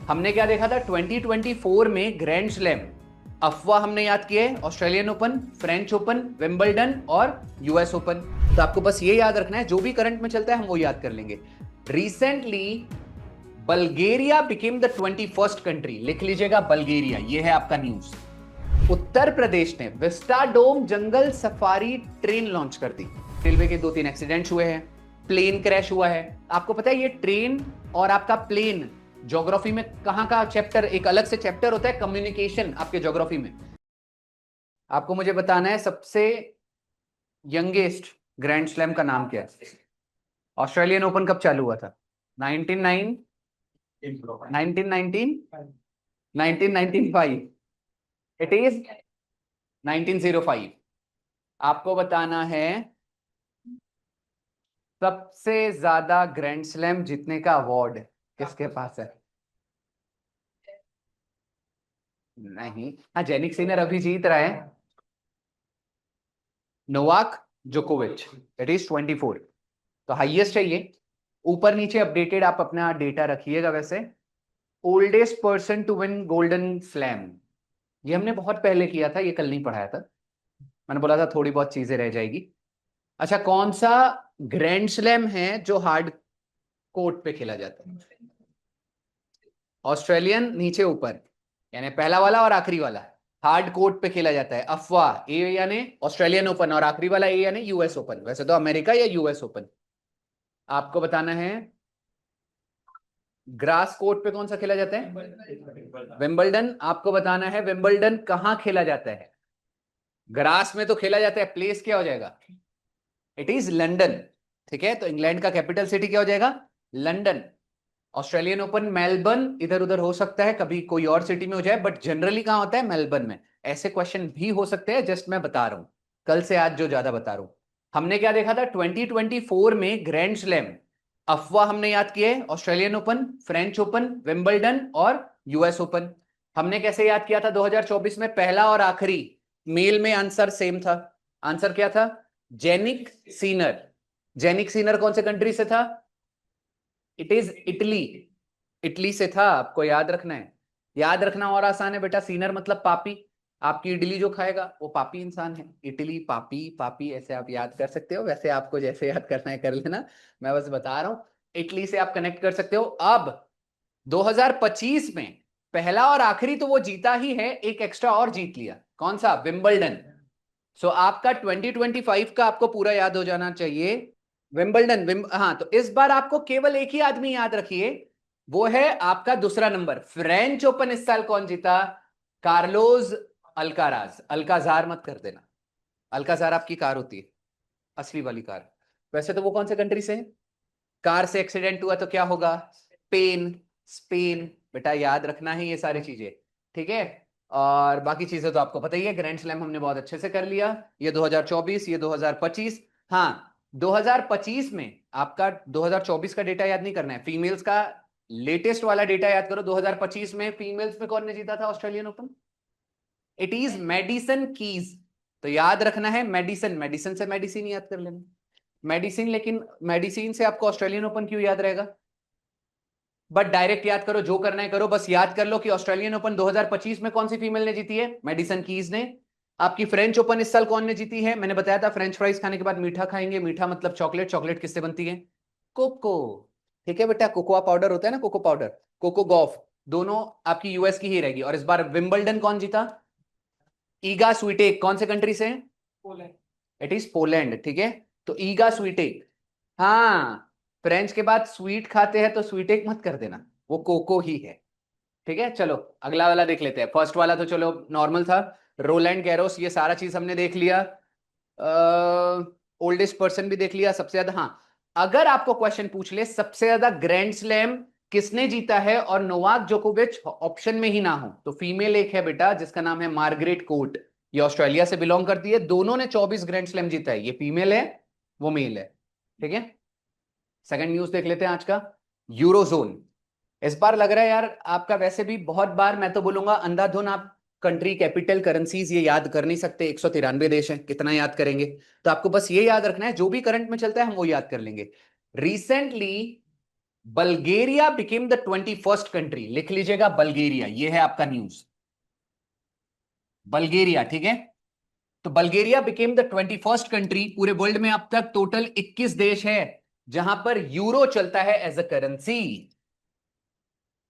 हमने क्या देखा था 2024 में ग्रैंड स्लैम अफवाह हमने याद किए, Australian open, French open, Wimbledon और यूएस ओपन। तो आपको बस ये याद रखना है, जो भी करंट में चलता है हम वो याद कर लेंगे। Recently Bulgaria became the 21st country, लिख लीजिएगा बल्गेरिया, ये है आपका न्यूज। उत्तर प्रदेश ने विस्टाडोम जंगल सफारी ट्रेन लॉन्च कर दी। रेलवे के 2-3 एक्सीडेंट्स हुए हैं, प्लेन क्रैश हुआ है। आपको पता है ये ट्रेन और आपका प्लेन ज्योग्राफी में कहां का चैप्टर, एक अलग से चैप्टर होता है कम्युनिकेशन आपके ज्योग्राफी में। आपको मुझे बताना है सबसे यंगेस्ट ग्रैंड स्लैम का नाम क्या है। ऑस्ट्रेलियन ओपन कब चालू हुआ था? 1909, 1919, 1995। It is 1905। आपको बताना है सबसे ज्यादा ग्रैंड स्लैम जीतने का अवार्ड किसके पास है? नहीं, हाँ जेनिक सिनर अभी जीत रहा है। नोवाक जोकोविच, इट इज 24। तो हाईएस्ट है ये। ऊपर नीचे अपडेटेड आप अपना डेटा रखिएगा। वैसे oldest person to win golden slam, ये हमने बहुत पहले किया था, ये कल नहीं पढ़ाया था। मैंने बोला था थोड़ी बहुत चीजें रह जाएगी। अच्छा, कौन सा ग्रैंड स्लैम है जो हार्ड कोर्ट पे खेला जाता है? ऑस्ट्रेलियन नीचे ऊपर, यानी पहला वाला और आखिरी वाला हार्ड कोर्ट पे खेला जाता है। अफवाह ए यानी ऑस्ट्रेलियन ओपन और आखिरी वाला ए यानी यूएस ओपन। वैसे तो अमेरिका या यूएस ओपन। आपको बताना है ग्रास कोर्ट पे कौन सा खेला जाता है? विंबलडन। आपको बताना है विंबलडन कहां खेला जाता है? ग्रास में तो खेला जाता है, प्लेस क्या हो जाएगा? It is London. ठीक है, तो इंग्लैंड का कैपिटल सिटी क्या हो जाएगा? लंदन। ऑस्ट्रेलियन ओपन मेलबर्न, इधर उधर हो सकता है, कभी कोई और सिटी में हो जाए, बट जनरली कहां होता है? मेलबर्न में। ऐसे क्वेश्चन भी हो सकते हैं, जस्ट मैं बता रहा हूं, कल से आज जो ज्यादा बता रहा हूं। हमने क्या देखा था 2024 में ग्रैंड स्लैम अफवाह हमने याद किए, Australian open, French open, Wimbledon और यूएस ओपन। हमने कैसे याद किया था? 2024 में पहला और आखिरी मेल में आंसर सेम था। आंसर क्या था? जेनिक सीनर। जेनिक सीनर कौन से कंट्री से था? It is Italy. इटली से था, आपको याद रखना है। याद रखना और आसान है बेटा, सीनर मतलब पापी। आपकी इडली जो खाएगा वो पापी इंसान है। इटली पापी, पापी ऐसे आप याद कर सकते हो। वैसे आपको जैसे याद करना है कर लेना, मैं बस बता रहा हूं। इटली से आप कनेक्ट कर सकते हो। अब 2025 में पहला और आखिरी तो वो जीता ही है, एक एक्स्ट्रा और जीत लिया। कौन सा? विंबलडन। सो आपका 2025 का आपको पूरा याद हो जाना चाहिए। विंबलडन हाँ, तो इस बार आपको केवल एक ही आदमी याद रखिए, वो है आपका दूसरा नंबर। फ्रेंच ओपन इस साल कौन जीता? Carlos Alcaraz. अल्काजार मत कर देना, अल्काजार आपकी कार होती है, असली वाली कार। वैसे तो वो कौन से कंट्री से है? कार से एक्सीडेंट हुआ तो क्या होगा? स्पेन। स्पेन बेटा, याद रखना है ये सारी चीजें। ठीक है, और बाकी चीजें तो आपको पता ही है। ग्रैंड स्लैम हमने बहुत अच्छे से कर लिया। ये 2024, ये 2025। हाँ, 2025 में आपका 2024 का डेटा याद नहीं करना है, फीमेल्स का लेटेस्ट वाला डेटा याद करो। 2025 में फीमेल्स में कौन ने जीता था Australian open? It is medicine keys. तो याद रखना है मेडिसन, मेडिसन से मेडिसिन याद कर लेना। मेडिसिन, लेकिन मेडिसिन से आपको ऑस्ट्रेलियन ओपन क्यों याद रहेगा? बट डायरेक्ट याद करो, जो करना है करो, बस याद कर लो कि ऑस्ट्रेलियन ओपन 2025 में कौन सी फीमेल ने जीती है? मेडिसन कीज ने। आपकी फ्रेंच ओपन इस साल कौन ने जीती है? मैंने बताया था फ्रेंच फ्राइज खाने के बाद मीठा खाएंगे। मीठा मतलब चॉकलेट। चॉकलेट किससे बनती है? कोको। ठीक है बेटा, कोकोआ पाउडर होता है ना, कोको पाउडर, कोको गॉफ, दोनों आपकी यूएस की ही रहेगी। और इस बार विंबलडन कौन जीता? ईगा स्वीटेक कौन से कंट्री से? It is Poland. ठीक है, तो ईगा स्वीटेक। हाँ, फ्रेंच के बाद स्वीट खाते हैं तो स्वीटेक मत कर देना, वो कोको ही है। ठीक है, चलो अगला वाला देख लेते हैं। फर्स्ट वाला तो चलो नॉर्मल था, रोलैंड गैरोस, ये सारा चीज हमने देख लिया। ओल्डेस्ट पर्सन भी देख लिया, सबसे ज्यादा। हाँ, अगर आपको क्वेश्चन पूछ ले सबसे ज्यादा ग्रैंड स्लैम किसने जीता है और नोवाक जोकोविच ऑप्शन में ही ना हो, तो फीमेल एक है बेटा जिसका नाम है मार्गरेट कोर्ट। ये ऑस्ट्रेलिया से बिलोंग करती है। दोनों ने 24 ग्रैंड स्लैम जीता है। ये फीमेल है, वो मेल है। ठीक है, सेकंड न्यूज देख लेते हैं आज का। यूरोजोन। इस बार लग रहा है यार आपका, वैसे भी बहुत बार मैं तो बोलूंगा अंधाधुन आप कंट्री कैपिटल करेंसीज ये याद कर नहीं सकते। 193 देश हैं, कितना याद करेंगे? तो आपको बस ये याद रखना है, जो भी करंट में चलता है हम वो याद कर लेंगे। Recently Bulgaria became the 21st country, लिख लीजिएगा बल्गेरिया, ये है आपका न्यूज, बल्गेरिया, ठीक है। तो Bulgaria became the 21st country. पूरे वर्ल्ड में अब तक टोटल 21 देश है जहां पर यूरो चलता है एज अ करेंसी,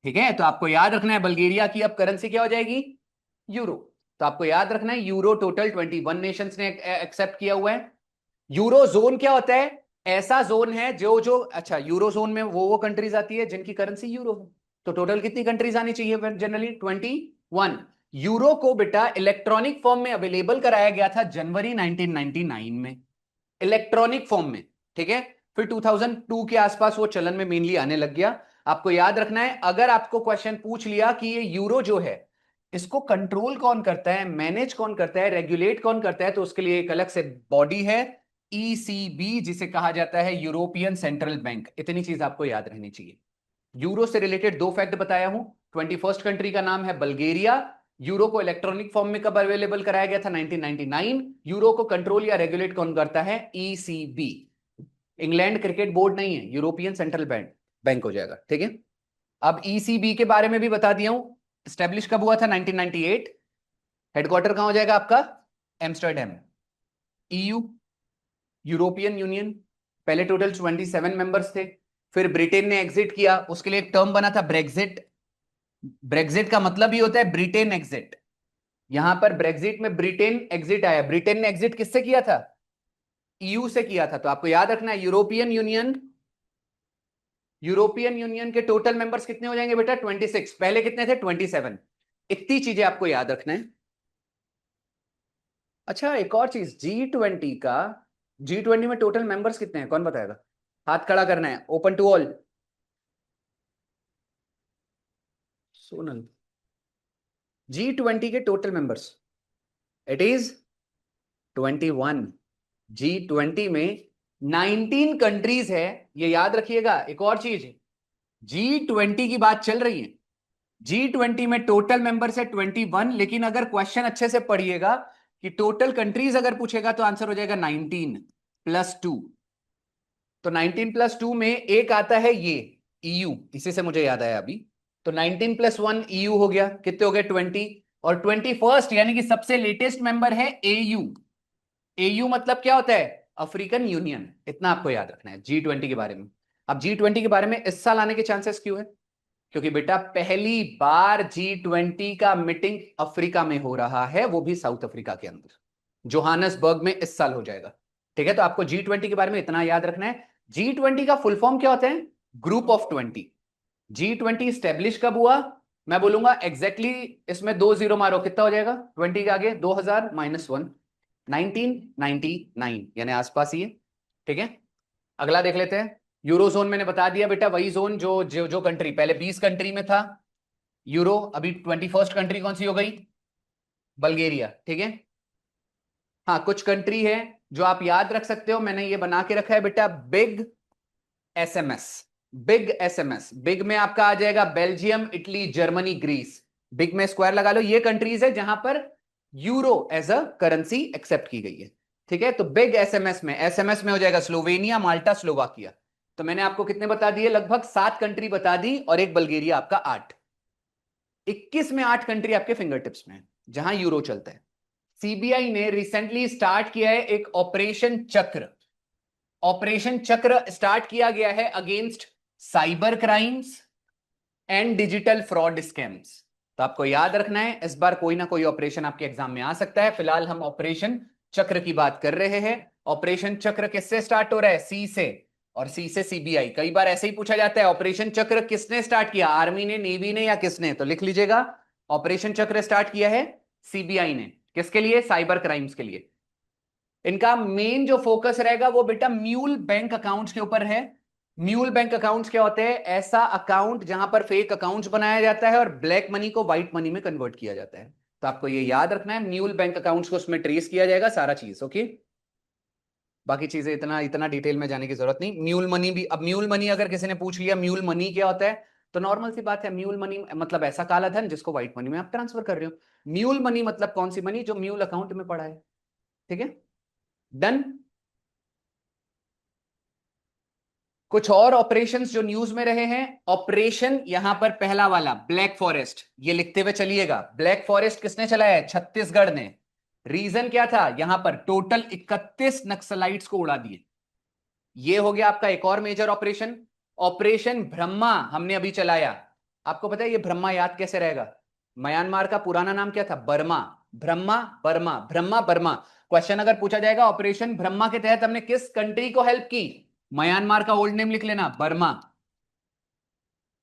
ठीक है। तो आपको याद रखना है बल्गेरिया की अब करेंसी क्या हो जाएगी, यूरो। तो आपको याद रखना है यूरो टोटल 21 नेशंस ने एक्सेप्ट किया हुआ है। यूरो जोन क्या होता है, ऐसा जोन है जो जो अच्छा, यूरो जोन में वो कंट्रीज आती है जिनकी करेंसी यूरो है। तो टोटल कितनी कंट्रीज आनी चाहिए जनरली, 21। यूरो को बेटा इलेक्ट्रॉनिक फॉर्म में अवेलेबल कराया गया था जनवरी 1999 में, इलेक्ट्रॉनिक फॉर्म में, ठीक है। फिर 2002 के आसपास वो चलन में मेनली आने लग गया। आपको याद रखना है, अगर आपको क्वेश्चन पूछ लिया कि ये यूरो जो है इसको कंट्रोल कौन करता है, मैनेज कौन करता है, रेगुलेट कौन करता है, तो उसके लिए एक अलग से बॉडी है, ईसीबी, जिसे कहा जाता है यूरोपियन सेंट्रल बैंक। इतनी चीज आपको याद रहनी चाहिए। यूरो से रिलेटेड दो फैक्ट बताया हूं। 21st कंट्री का नाम है बल्गेरिया। यूरो को इलेक्ट्रॉनिक फॉर्म में कब अवेलेबल कराया गया था, 1999। यूरो को कंट्रोल या रेगुलेट कौन करता है, ईसीबी। इंग्लैंड क्रिकेट बोर्ड नहीं है, यूरोपियन सेंट्रल बैंक बैंक हो जाएगा, ठीक है। अब ईसीबी के बारे में भी बता दिया हूं। स्टैब्लिश कब हुआ था, 1998। हेडक्वार्टर कहां हो जाएगा आपका, एम्स्टर्डम। ईयू, यूरोपियन यूनियन, पहले टोटल 27 मेंबर्स थे, फिर ब्रिटेन ने एग्जिट किया, उसके लिए एक टर्म बना था ब्रेग्जिट। ब्रेग्जिट का मतलब ही होता है ब्रिटेन एग्जिट। यहां पर ब्रेग्जिट में ब्रिटेन एग्जिट आया। ब्रिटेन ने एग्जिट किससे किया था, ईयू से किया था। तो आपको याद रखना है यूरोपियन यूनियन, यूरोपियन यूनियन के टोटल मेंबर्स कितने हो जाएंगे बेटा, 26। पहले कितने थे, 27। इतनी चीजें आपको याद रखना है। अच्छा एक और चीज, G20 का, G20 में टोटल मेंबर्स कितने हैं, कौन बताएगा, हाथ खड़ा करना है, open to all. Sonal, G20 के total members, it is 21। G20 में 19 कंट्रीज है, ये याद रखिएगा। एक और चीज, G20 की बात चल रही है, G20 में टोटल मेंबर्स है 21, लेकिन अगर क्वेश्चन अच्छे से पढ़िएगा कि टोटल कंट्रीज अगर पूछेगा तो आंसर हो जाएगा 19+2। तो 19+2 में एक आता है ये EU, इसी से मुझे याद आया अभी। तो 19+1 EU हो गया, कितने हो गए, 20। और 21st यानी कि सबसे लेटेस्ट मेंबर है AU। AU मतलब क्या होता है, अफ्रीकन यूनियन। इतना आपको याद रखना है G20 के बारे में। अब G20 के बारे में इस साल आने के चांसेस क्यों है, क्योंकि बेटा पहली बार G20 का मीटिंग अफ्रीका में हो रहा है, वो भी साउथ अफ्रीका के अंदर, जोहानसबर्ग में इस साल हो जाएगा, ठीक है। तो आपको G20 के बारे में इतना याद रखना है। G20 का फुल फॉर्म क्या होता है, ग्रुप ऑफ 20। G20 स्टेब्लिश कब हुआ, मैं बोलूंगा एग्जैक्टली इसमें 2 0 मारो, कितना हो जाएगा 20 के आगे 2000 -1, 1999, यानी आसपास ही है, ठीक है। अगला देख लेते हैं। यूरोजोन मैंने बता दिया बेटा, वही जोन जो जो, जो कंट्री पहले 20 कंट्री में था यूरो, अभी 21st कंट्री कौन सी हो गई, बल्गेरिया, ठीक है। हाँ कुछ कंट्री है जो आप याद रख सकते हो, मैंने ये बना के रखा है बेटा, big SMS. Big SMS, big में आपका आ जाएगा Belgium, Italy, Germany, Greece. Big में स्क्वायर लगा लो, ये कंट्रीज है जहां पर euro as a currency accept की गई है, ठीक है। तो बिग एसएमएस में हो जाएगा स्लोवेनिया, माल्टा, स्लोवाकिया। तो मैंने आपको कितने बता दिए, लगभग 7 कंट्री बता दी, और एक बल्गेरिया आपका 8। 21 में 8 कंट्री आपके फिंगर टिप्स में है जहां यूरो चलता है। सीबीआई ने रिसेंटली स्टार्ट किया है एक ऑपरेशन चक्र। ऑपरेशन चक्र स्टार्ट किया गया है against cyber crimes and digital fraud scams. तो आपको याद रखना है, इस बार कोई ना कोई ऑपरेशन आपके एग्जाम में आ सकता है। फिलहाल हम ऑपरेशन चक्र की बात कर रहे हैं। ऑपरेशन चक्र किससे स्टार्ट हो रहा है, सी से, और सी से सीबीआई। कई बार ऐसे ही पूछा जाता है ऑपरेशन चक्र किसने स्टार्ट किया, आर्मी ने, नेवी ने, या किसने, तो लिख लीजिएगा ऑपरेशन चक्र स्टार्ट किया है सीबीआई ने। किसके लिए, साइबर क्राइम्स के लिए। इनका मेन जो फोकस रहेगा वो बेटा म्यूल बैंक अकाउंट्स के ऊपर है। म्यूल बैंक अकाउंट्स क्या होते हैं, ऐसा अकाउंट जहां पर फेक अकाउंट्स बनाया जाता है और ब्लैक मनी को व्हाइट मनी में कन्वर्ट किया जाता है। तो आपको ये याद रखना है, म्यूल बैंक अकाउंट्स को उसमें ट्रेस किया जाएगा सारा चीज, ओके। बाकी चीजें इतना इतना डिटेल में जाने की जरूरत नहीं। म्यूल मनी भी, अब म्यूल मनी अगर किसी ने पूछ लिया म्यूल मनी क्या होता है, तो नॉर्मल सी बात है, म्यूल मनी मतलब ऐसा काला धन जिसको व्हाइट मनी में आप ट्रांसफर कर रहे हो। म्यूल मनी मतलब कौन सी मनी, जो म्यूल अकाउंट में पड़ा है, ठीक है। डन। कुछ और ऑपरेशंस जो न्यूज में रहे हैं। ऑपरेशन यहां पर पहला वाला ब्लैक फॉरेस्ट, ये लिखते हुए चलिएगा। ब्लैक फॉरेस्ट किसने चलाया है? छत्तीसगढ़ ने। रीजन क्या था? यहां पर टोटल 31 नक्सलाइट्स को उड़ा दिए। ये हो गया आपका एक और मेजर ऑपरेशन। ऑपरेशन ब्रह्मा हमने अभी चलाया। आपको पता है ये ब्रह्मा याद कैसे रहेगा? म्यांमार का पुराना नाम क्या था? Burma. Brahma Burma, Brahma Burma. Question अगर पूछा जाएगा ऑपरेशन ब्रह्मा के तहत हमने किस कंट्री को हेल्प की, म्यांमार का ओल्ड नेम लिख लेना, बर्मा।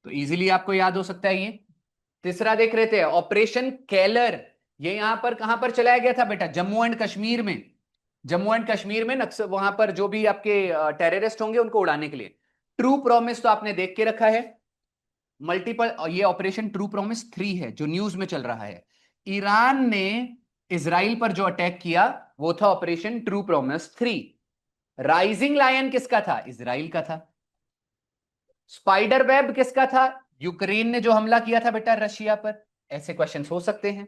तो इजीली आपको याद हो सकता है ये। तीसरा देख रहे थे ऑपरेशन केलर। ये यहां पर कहां पर चलाया गया था बेटा? जम्मू एंड कश्मीर में। जम्मू एंड कश्मीर में नक्सल, वहां पर जो भी आपके टेररिस्ट होंगे उनको उड़ाने के लिए। ट्रू प्रॉमिस तो आपने देख के रखा है। मल्टीपल, ये ऑपरेशन ट्रू प्रॉमिस 3 है जो न्यूज में चल रहा है। ईरान ने इसराइल पर जो अटैक किया वो था operation true promise 3। Rising lion किसका था? इसराइल का था। स्पाइडर वेब किसका था? यूक्रेन ने जो हमला किया था बेटा रशिया पर। ऐसे क्वेश्चंस हो सकते हैं।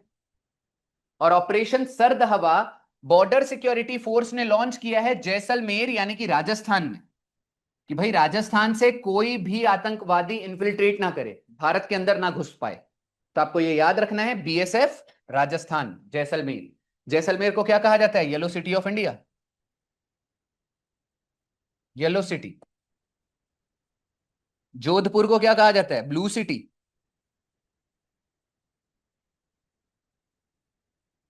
और ऑपरेशन सर्द हवा बॉर्डर सिक्योरिटी फोर्स ने लॉन्च किया है जैसलमेर यानी कि राजस्थान में, कि भाई राजस्थान से कोई भी आतंकवादी इन्फिल्ट्रेट ना करे, भारत के अंदर ना घुस पाए। तो आपको ये याद रखना है, बीएसएफ राजस्थान जैसलमेर। जैसलमेर को क्या कहा जाता है? Yellow city of India. Yellow city. Jodhpur को क्या कहा जाता है? Blue city.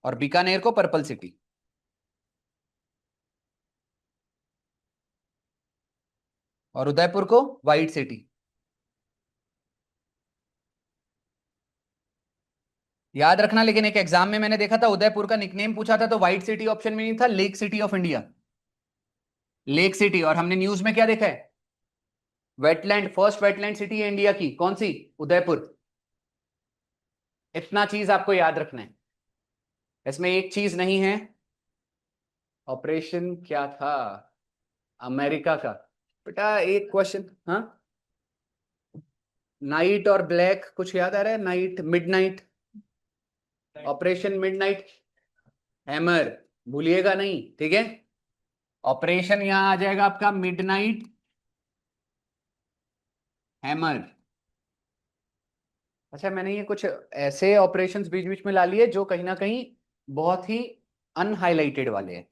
और बीकानेर को पर्पल सिटी। और उदयपुर को व्हाइट सिटी। याद रखना, लेकिन एक एग्जाम में मैंने देखा था उदयपुर का निकनेम पूछा था तो व्हाइट सिटी ऑप्शन में नहीं था, lake city of India. Lake city. और हमने न्यूज में क्या देखा है? वेटलैंड, फर्स्ट वेटलैंड सिटी है इंडिया की, कौन सी? उदयपुर। इतना चीज आपको याद रखना है। इसमें एक चीज नहीं है। ऑपरेशन क्या था अमेरिका का? बेटा एक क्वेश्चन, हाँ। नाइट और ब्लैक कुछ याद आ रहा है? Night, midnight, operation midnight hammer, भूलिएगा नहीं, ठीक है। ऑपरेशन यहां आ जाएगा आपका मिडनाइट हैमर। अच्छा, मैंने ये कुछ ऐसे ऑपरेशंस बीच बीच में ला लिए जो कहीं ना कहीं बहुत ही अनहाइलाइटेड वाले हैं।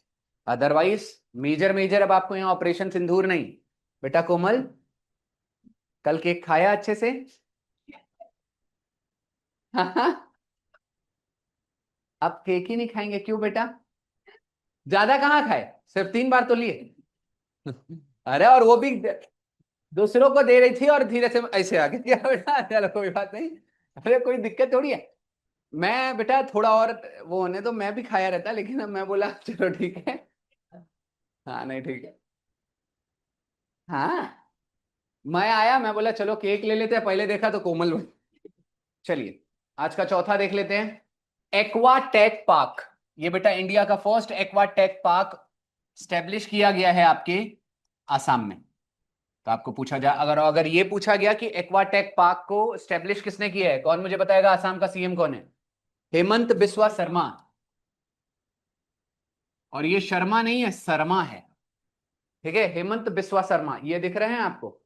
अदरवाइज मेजर मेजर अब आपको यहाँ ऑपरेशन सिंदूर नहीं। बेटा कोमल, कल केक खाया अच्छे से? अब केक ही नहीं खाएंगे, क्यों बेटा? ज्यादा कहाँ खाए, सिर्फ 3 बार तो लिए। अरे और वो भी दूसरों को दे रही थी और धीरे से ऐसे आ गया बेटा, चलो कोई बात नहीं। अरे कोई दिक्कत थोड़ी है। मैं बेटा थोड़ा और वो होने तो मैं भी खाया रहता, लेकिन अब मैं बोला चलो ठीक है। हाँ नहीं ठीक है। हाँ, मैं आया, मैं बोला चलो केक ले लेते हैं, पहले देखा तो कोमल। चलिए आज का चौथा देख लेते हैं। Aquatech park. ये बेटा इंडिया का फर्स्ट एक्वाटेक पार्क स्टेब्लिश किया गया है आपके आसाम में। तो आपको पूछा जा, अगर अगर ये पूछा गया कि एक्वाटेक पार्क को स्टेब्लिश किसने किया है, कौन मुझे बताएगा? आसाम का सीएम कौन है? हेमंत बिस्वा शर्मा। और ये शर्मा नहीं है, शर्मा है, ठीक है। हेमंत बिस्वा शर्मा, ये दिख रहे हैं आपको?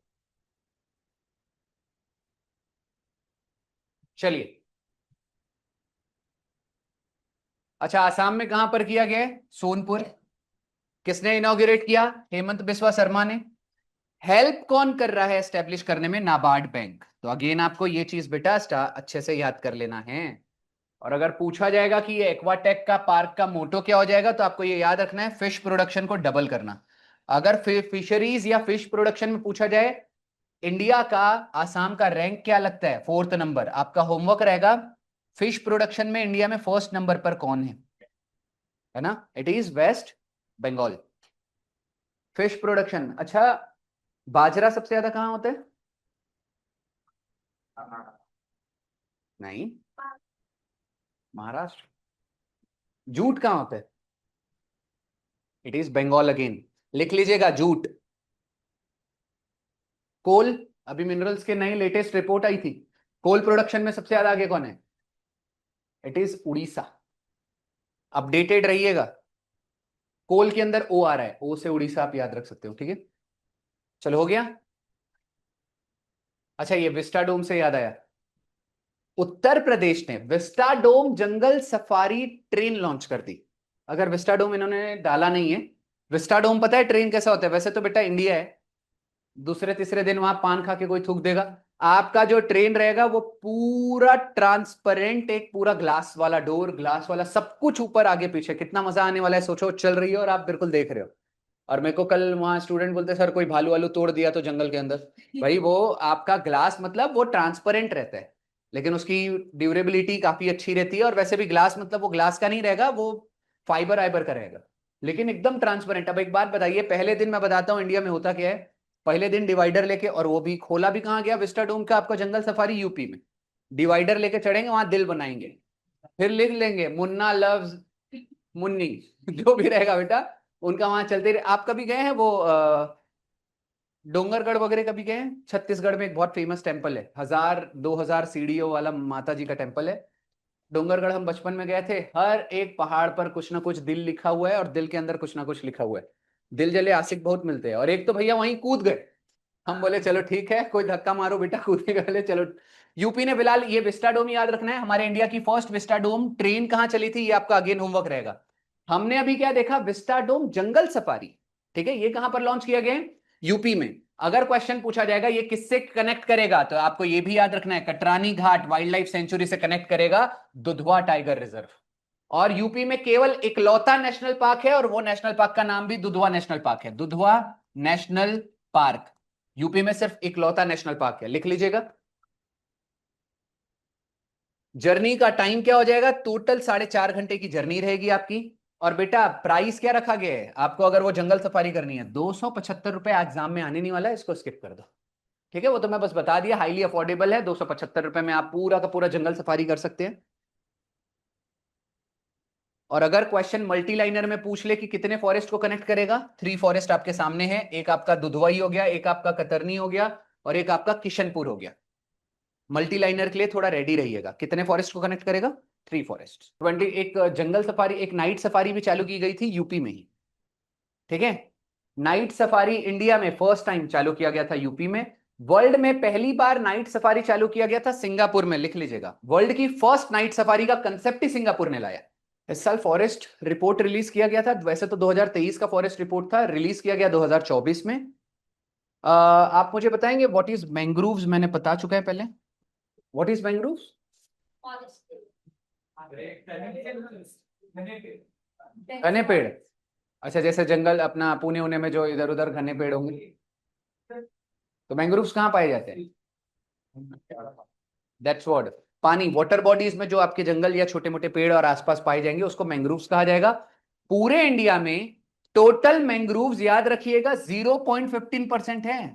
चलिए। अच्छा, आसाम में कहां पर किया गया है? सोनपुर। किसने इनॉग्रेट किया? हेमंत बिस्वा शर्मा ने। हेल्प कौन कर रहा है एस्टेब्लिश करने में? नाबार्ड बैंक। तो अगेन आपको ये चीज बेटा अच्छे से याद कर लेना है। और अगर पूछा जाएगा कि ये एक्वाटेक का पार्क का मोटो क्या हो जाएगा, तो आपको ये याद रखना है, फिश प्रोडक्शन को डबल करना। अगर फिशरीज या फिश प्रोडक्शन में पूछा जाए इंडिया का, आसाम का रैंक क्या लगता है? 4th number. आपका होमवर्क रहेगा फिश प्रोडक्शन में इंडिया में फर्स्ट नंबर पर कौन है ना? It is West Bengal. Fish production. अच्छा, बाजरा सबसे ज्यादा कहाँ होता है? नहीं, महाराष्ट्र। जूट कहाँ होता है? It is Bengal again. लिख लीजिएगा जूट। कोल, अभी मिनरल्स के नई लेटेस्ट रिपोर्ट आई थी, कोल प्रोडक्शन में सबसे ज्यादा आगे कौन है? It is Orissa. अपडेटेड रहिएगा। कोल के अंदर ओ आ रहा है, ओ से उड़ीसा आप याद रख सकते हो, ठीक है। चलो हो गया। अच्छा, ये विस्टाडोम से याद आया, उत्तर प्रदेश ने विस्टाडोम जंगल सफारी ट्रेन लॉन्च कर दी। अगर विस्टाडोम इन्होंने डाला नहीं है, विस्टाडोम पता है ट्रेन कैसा होता है? वैसे तो बेटा इंडिया है, दूसरे तीसरे दिन वहां पान खा के कोई थूक देगा। आपका जो ट्रेन रहेगा वो पूरा ट्रांसपेरेंट, एक पूरा ग्लास वाला डोर, ग्लास वाला सब कुछ, ऊपर आगे पीछे, कितना मजा आने वाला है सोचो। चल रही है और आप बिल्कुल देख रहे हो। और मेरे को कल वहां स्टूडेंट बोलते सर कोई भालू वालू तोड़ दिया तो जंगल के अंदर। भाई वो आपका ग्लास मतलब वो ट्रांसपेरेंट रहता है, लेकिन उसकी ड्यूरेबिलिटी काफी अच्छी रहती है। और वैसे भी ग्लास मतलब वो ग्लास का नहीं रहेगा, वो फाइबर आइबर का रहेगा, लेकिन एकदम ट्रांसपेरेंट। अब एक बात बताइए, पहले दिन मैं बताता हूँ इंडिया में होता क्या है। पहले दिन डिवाइडर लेके, और वो भी खोला भी कहाँ गया, विस्टाडोम का आपका जंगल सफारी यूपी में। डिवाइडर लेके चढ़ेंगे, वहां दिल बनाएंगे, फिर लिख लेंगे मुन्ना लव्स मुन्नी जो भी रहेगा बेटा उनका वहां चलते रहे। आप कभी गए हैं वो डोंगरगढ़ वगैरह कभी गए हैं? छत्तीसगढ़ में एक बहुत फेमस टेम्पल है, 1000-2000 सीढ़ियों वाला माता जी का टेम्पल है। डोंगरगढ़ हम बचपन में गए थे, हर एक पहाड़ पर कुछ ना कुछ दिल लिखा हुआ है, और दिल के अंदर कुछ ना कुछ लिखा हुआ है। दिल जले आशिक बहुत मिलते हैं। और एक तो भैया वहीं कूद गए, हम बोले चलो ठीक है, कोई धक्का मारो बेटा, कूदने के लिए चलो। यूपी ने फिलहाल ये विस्टाडोम याद रखना है, हमारे इंडिया की फर्स्ट विस्टाडोम ट्रेन कहां चली थी, ये आपका अगेन होमवर्क रहेगा। हमने अभी क्या देखा, विस्टाडोम जंगल सफारी, ठीक है, ये कहां पर लॉन्च किया गया है? यूपी में। अगर क्वेश्चन पूछा जाएगा ये किससे कनेक्ट करेगा, तो आपको ये भी याद रखना है, कटरानी घाट वाइल्ड लाइफ सेंचुरी से कनेक्ट करेगा, दुधवा टाइगर रिजर्व। और यूपी में केवल इकलौता नेशनल पार्क है, और वो नेशनल पार्क का नाम भी दुधवा नेशनल पार्क है। दुधवा नेशनल पार्क यूपी में सिर्फ इकलौता नेशनल पार्क है, लिख लीजिएगा। जर्नी का टाइम क्या हो जाएगा, टोटल 4.5 घंटे की जर्नी रहेगी आपकी। और बेटा प्राइस क्या रखा गया है आपको, अगर वो जंगल सफारी करनी है, 275 रुपए। एग्जाम में आने नहीं वाला है, इसको स्किप कर दो, ठीक है। वो तो मैं बस बता दिया, हाईली अफोर्डेबल है, 275 रुपए में आप पूरा का पूरा जंगल सफारी कर सकते हैं। और अगर क्वेश्चन मल्टी लाइनर में पूछ ले कि कितने फॉरेस्ट को कनेक्ट करेगा, 3 फॉरेस्ट आपके सामने है, एक आपका दुधवाई हो गया, एक आपका कतरनी हो गया, और एक आपका किशनपुर हो गया। मल्टी लाइनर के लिए थोड़ा रेडी रहिएगा, कितने फॉरेस्ट को कनेक्ट करेगा, 3 फॉरेस्ट। 20 एक जंगल सफारी, एक नाइट सफारी भी चालू की गई थी यूपी में ही, ठीक है। नाइट सफारी इंडिया में फर्स्ट टाइम चालू किया गया था यूपी में। वर्ल्ड में पहली बार नाइट सफारी चालू किया गया था सिंगापुर में, लिख लीजिएगा। वर्ल्ड की फर्स्ट नाइट सफारी का कंसेप्ट ही सिंगापुर ने लाया। इस साल फॉरेस्ट रिपोर्ट रिलीज किया गया था, वैसे तो 2023 का फॉरेस्ट रिपोर्ट था, रिलीज किया गया 2024 में। आप मुझे बताएंगे व्हाट इज मैंग्रोव्स, मैंने बता चुका है पहले, व्हाट इज मैंग्रोव्स? घने पेड़, अच्छा, जैसे जंगल अपना पुणे उन्हें में जो इधर उधर घने पेड़ होंगे, तो मैंग्रोव्स कहाँ पाए जाते हैं? दैट्स व्हाट, पानी, वाटर बॉडीज में जो आपके जंगल या छोटे मोटे पेड़ और आसपास पाए जाएंगे उसको मैंग्रोव्स कहा जाएगा। पूरे इंडिया में टोटल मैंग्रोव्स याद रखिएगा 0.15% है।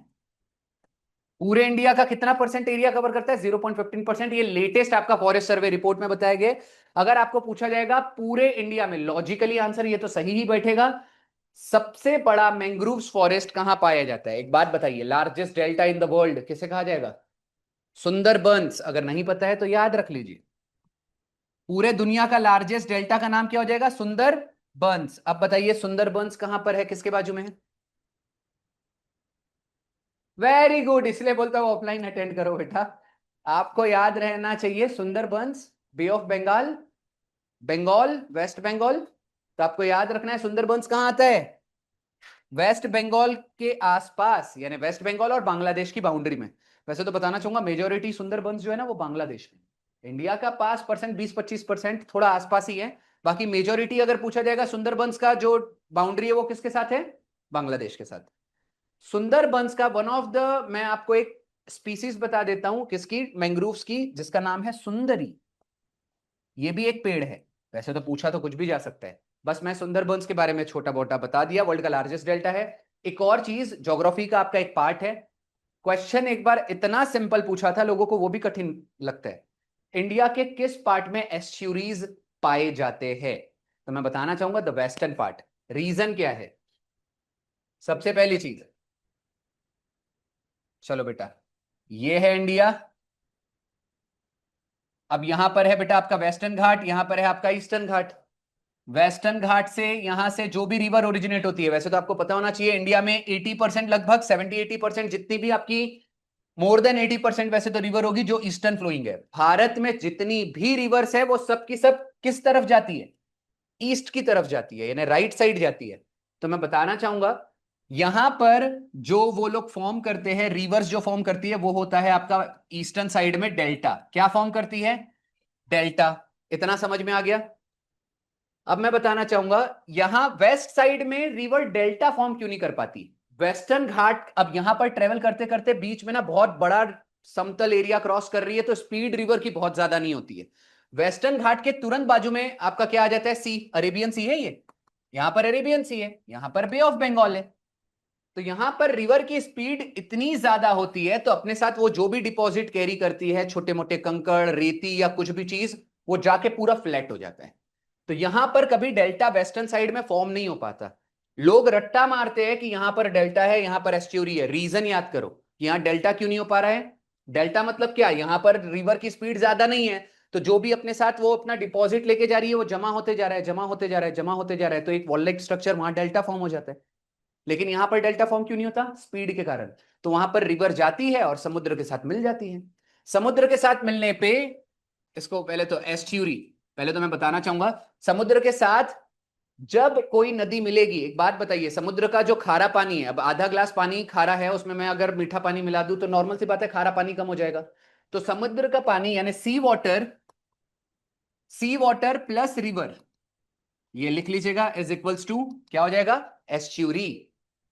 पूरे इंडिया का कितना परसेंट एरिया कवर करता है? 0.15%। ये लेटेस्ट आपका फॉरेस्ट सर्वे रिपोर्ट में बताया गया। अगर आपको पूछा जाएगा पूरे इंडिया में, लॉजिकली आंसर ये तो सही ही बैठेगा, सबसे बड़ा मैंग्रोव्स फॉरेस्ट कहां पाया जाता है? एक बात बताइए, largest delta in the world किसे कहा जाएगा? सुंदरबंस। अगर नहीं पता है तो याद रख लीजिए, पूरे दुनिया का लार्जेस्ट डेल्टा का नाम क्या हो जाएगा? सुंदरबंस। अब बताइए सुंदरबंस कहां पर है, किसके बाजू में है? वेरी गुड, इसलिए बोलता हूं ऑफलाइन अटेंड करो बेटा। आपको याद रहना चाहिए सुंदरबंस, बे ऑफ बंगाल, बंगाल, वेस्ट बंगाल। तो आपको याद रखना है सुंदरबंस कहां आता है? वेस्ट बंगाल के आसपास, यानी वेस्ट बंगाल और बांग्लादेश की बाउंड्री में। वैसे तो बताना चाहूंगा मेजोरिटी सुंदरबंस जो है ना वो बांग्लादेश में, इंडिया का 5%, 20-25% थोड़ा आसपास ही है। बाकी मेजोरिटी अगर पूछा जाएगा सुंदरबंस का जो बाउंड्री है वो किसके साथ है? बांग्लादेश के साथ। सुंदरबंस का वन ऑफ द, मैं आपको एक स्पीसीज बता देता हूं किसकी, मैंग्रोव्स की, जिसका नाम है सुंदरी। ये भी एक पेड़ है, वैसे तो पूछा तो कुछ भी जा सकता है, बस मैं सुंदरबंस के बारे में छोटा मोटा बता दिया। वर्ल्ड का लार्जेस्ट डेल्टा है। एक और चीज, ज्योग्राफी का आपका एक पार्ट है, क्वेश्चन एक बार इतना सिंपल पूछा था लोगों को वो भी कठिन लगता है, इंडिया के किस पार्ट में एस्च्यूरीज पाए जाते हैं? तो मैं बताना चाहूंगा द वेस्टर्न पार्ट। रीजन क्या है? सबसे पहली चीज, चलो बेटा, ये है इंडिया। अब यहां पर है बेटा आपका वेस्टर्न घाट, यहां पर है आपका ईस्टर्न घाट। वेस्टर्न घाट से यहां से जो भी रिवर ओरिजिनेट होती है, वैसे तो आपको पता होना चाहिए इंडिया में 80% लगभग 70-80% जितनी भी आपकी मोर देन 80% वैसे तो रिवर होगी जो ईस्टर्न फ्लोइंग है। भारत में जितनी भी रिवर्स है वो सब की सब किस तरफ जाती है? ईस्ट की तरफ जाती है, यानी राइट साइड जाती है। तो मैं बताना चाहूंगा यहां पर जो वो लोग फॉर्म करते हैं, रिवर्स जो फॉर्म करती है वो होता है आपका ईस्टर्न साइड में डेल्टा। क्या फॉर्म करती है? डेल्टा। इतना समझ में आ गया? अब मैं बताना चाहूंगा यहां वेस्ट साइड में रिवर डेल्टा फॉर्म क्यों नहीं कर पाती। वेस्टर्न घाट अब यहां पर ट्रेवल करते करते बीच में ना बहुत बड़ा समतल एरिया क्रॉस कर रही है, तो स्पीड रिवर की बहुत ज्यादा नहीं होती है। वेस्टर्न घाट के तुरंत बाजू में आपका क्या आ जाता है? सी, अरेबियन सी है ये। यहां पर अरेबियन सी है, यहां पर बे ऑफ बंगाल है। तो यहां पर रिवर की स्पीड इतनी ज्यादा होती है तो अपने साथ वो जो भी डिपॉजिट कैरी करती है, छोटे मोटे कंकड़, रेती या कुछ भी चीज, वो जाके पूरा फ्लैट हो जाता है। तो यहां पर कभी डेल्टा वेस्टर्न साइड में फॉर्म नहीं हो पाता। लोग रट्टा मारते हैं कि यहां पर डेल्टा है, यहां पर एस्ट्यूरी है। रीजन याद करो कि यहां डेल्टा क्यों नहीं हो पा रहा है। डेल्टा मतलब क्या? यहां पर रिवर की स्पीड ज्यादा नहीं है, तो जो भी अपने साथ वो अपना डिपॉजिट लेके जा रही है वो जमा होते जा रहा है, जमा होते जा रहा है, जमा होते जा रहा है, तो एक वॉल लाइक स्ट्रक्चर वहां डेल्टा फॉर्म हो जाता है। लेकिन यहां पर डेल्टा फॉर्म क्यों नहीं होता? स्पीड के कारण। तो वहां पर रिवर जाती है और समुद्र के साथ मिल जाती है। समुद्र के साथ मिलने पे इसको पहले तो एस्ट्यूरी, पहले तो मैं बताना चाहूंगा समुद्र के साथ जब कोई नदी मिलेगी, एक बात बताइए, समुद्र का जो खारा पानी है, अब आधा ग्लास पानी खारा है, उसमें मैं अगर मीठा पानी मिला दूं तो नॉर्मल सी बात है खारा पानी कम हो जाएगा। तो समुद्र का पानी यानी सी वाटर, सी वाटर प्लस रिवर, ये लिख लीजिएगा, इज इक्वल्स टू क्या हो जाएगा? एस्ट्यूरी।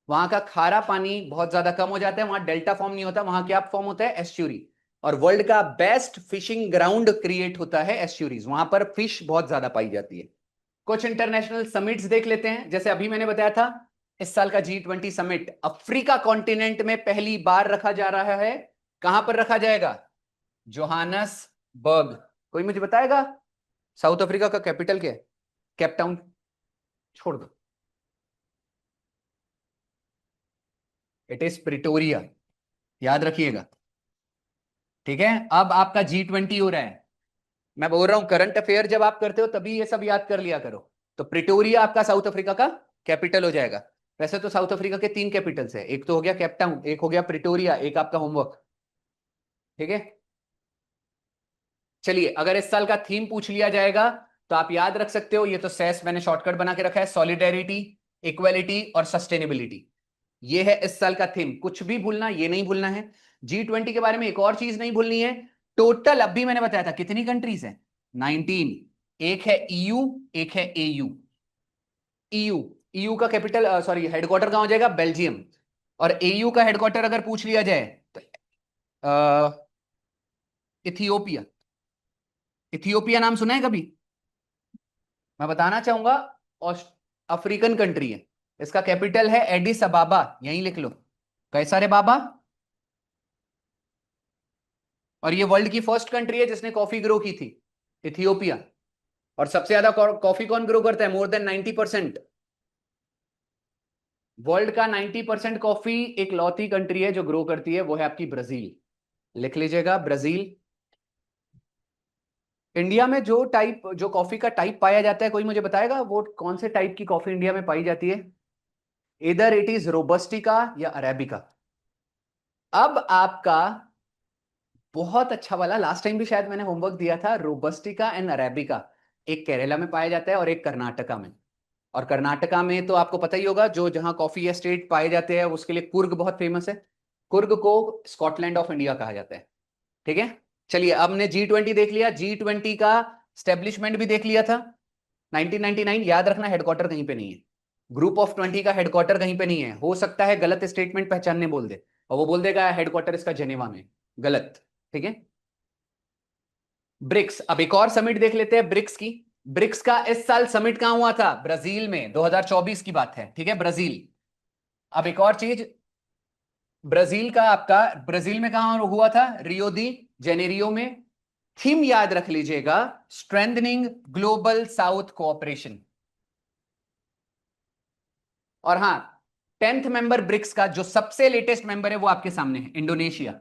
वहां का खारा पानी बहुत ज्यादा कम हो जाता है, वहां डेल्टा फॉर्म नहीं होता, वहां क्या फॉर्म होता है? एस्ट्यूरी। और वर्ल्ड का बेस्ट फिशिंग ग्राउंड क्रिएट होता है एस्ट्यूरीज, वहां पर फिश बहुत ज्यादा पाई जाती है। कुछ इंटरनेशनल समिट्स देख लेते हैं। जैसे अभी मैंने बताया था इस साल का G20 समिट अफ्रीका कॉन्टिनेंट में पहली बार रखा जा रहा है। कहां पर रखा जाएगा? जोहानसबर्ग। कोई मुझे बताएगा साउथ अफ्रीका का कैपिटल क्या है? केप टाउन, छोड़ दो, इट इज प्रिटोरिया। याद रखिएगा, ठीक है। अब आपका G20 हो रहा है। मैं बोल रहा हूं करंट अफेयर जब आप करते हो तभी ये सब याद कर लिया करो। तो प्रिटोरिया आपका साउथ अफ्रीका का कैपिटल हो जाएगा। वैसे तो साउथ अफ्रीका के 3 कैपिटल्स है, एक तो हो गया केप टाउन, एक हो गया प्रिटोरिया, एक आपका होमवर्क, ठीक है। चलिए अगर इस साल का थीम पूछ लिया जाएगा तो आप याद रख सकते हो, ये तो सेस मैंने शॉर्टकट बना के रखा है, सॉलिडेरिटी, इक्वालिटी और सस्टेनेबिलिटी। ये है इस साल का थीम, कुछ भी भूलना ये नहीं भूलना है। G20 के बारे में एक और चीज नहीं भूलनी है। टोटल अभी मैंने बताया था कितनी कंट्रीज हैं? 19। एक है ईयू, एक है एयू। ईयू, ईयू का कैपिटल सॉरी हेडक्वार्टर कहां हो जाएगा? बेल्जियम। और एयू का हेडक्वार्टर अगर पूछ लिया जाए तो इथियोपिया। इथियोपिया नाम सुना है कभी? मैं बताना चाहूंगा अफ्रीकन कंट्री है, इसका कैपिटल है एडिस अबाबा, यहीं लिख लो। कैसा रे बाबा? और ये वर्ल्ड की फर्स्ट कंट्री है जिसने कॉफी ग्रो की थी, इथियोपिया। और सबसे ज्यादा कॉफी कौन ग्रो करता है? More than 90%। वर्ल्ड का 90% कॉफी एक लौती कंट्री है जो ग्रो करती है, वो है आपकी ब्राजील। लिख लीजिएगा, ब्राजील। इंडिया में जो कॉफी का टाइप पाया जाता है, कोई मुझे बताएगा वो कौन से टाइप की कॉफी इंडिया में पाई जाती है? इधर इट इज रोबस्टिका या अरेबिका। अब आपका बहुत अच्छा वाला, लास्ट टाइम भी शायद मैंने होमवर्क दिया था, रोबस्टिका एंड अरेबिका एक केरला में पाया जाता है और एक कर्नाटका में। और कर्नाटका में तो आपको पता ही होगा, जो जहां कॉफी एस्टेट पाए जाते हैं उसके लिए कुर्ग बहुत फेमस है। कुर्ग को स्कॉटलैंड ऑफ इंडिया कहा जाता है, ठीक है। चलिए अब हमने G20 देख लिया, G20 का स्टेब्लिशमेंट भी देख लिया था 1999। याद रखना हेडक्वार्टर कहीं पे नहीं है, ग्रुप ऑफ 20 का हेडक्वार्टर कहीं पे नहीं है। हो सकता है गलत स्टेटमेंट पहचानने बोल दे और वो बोल देगा हेडक्वार्टर इसका जेनेवा में, गलत, ठीक है। ब्रिक्स, अब एक और समिट देख लेते हैं ब्रिक्स की। ब्रिक्स का इस साल समिट कहां हुआ था? ब्राजील में, 2024 की बात है, ठीक है, ब्राजील। अब एक और चीज, ब्राजील का आपका, ब्राजील में कहां हुआ था? रियो दी जेनेरियो में। थीम याद रख लीजिएगा, स्ट्रेंथनिंग ग्लोबल साउथ कोऑपरेशन। और हां, 10th मेंबर ब्रिक्स का जो सबसे लेटेस्ट मेंबर है वो आपके सामने है, इंडोनेशिया।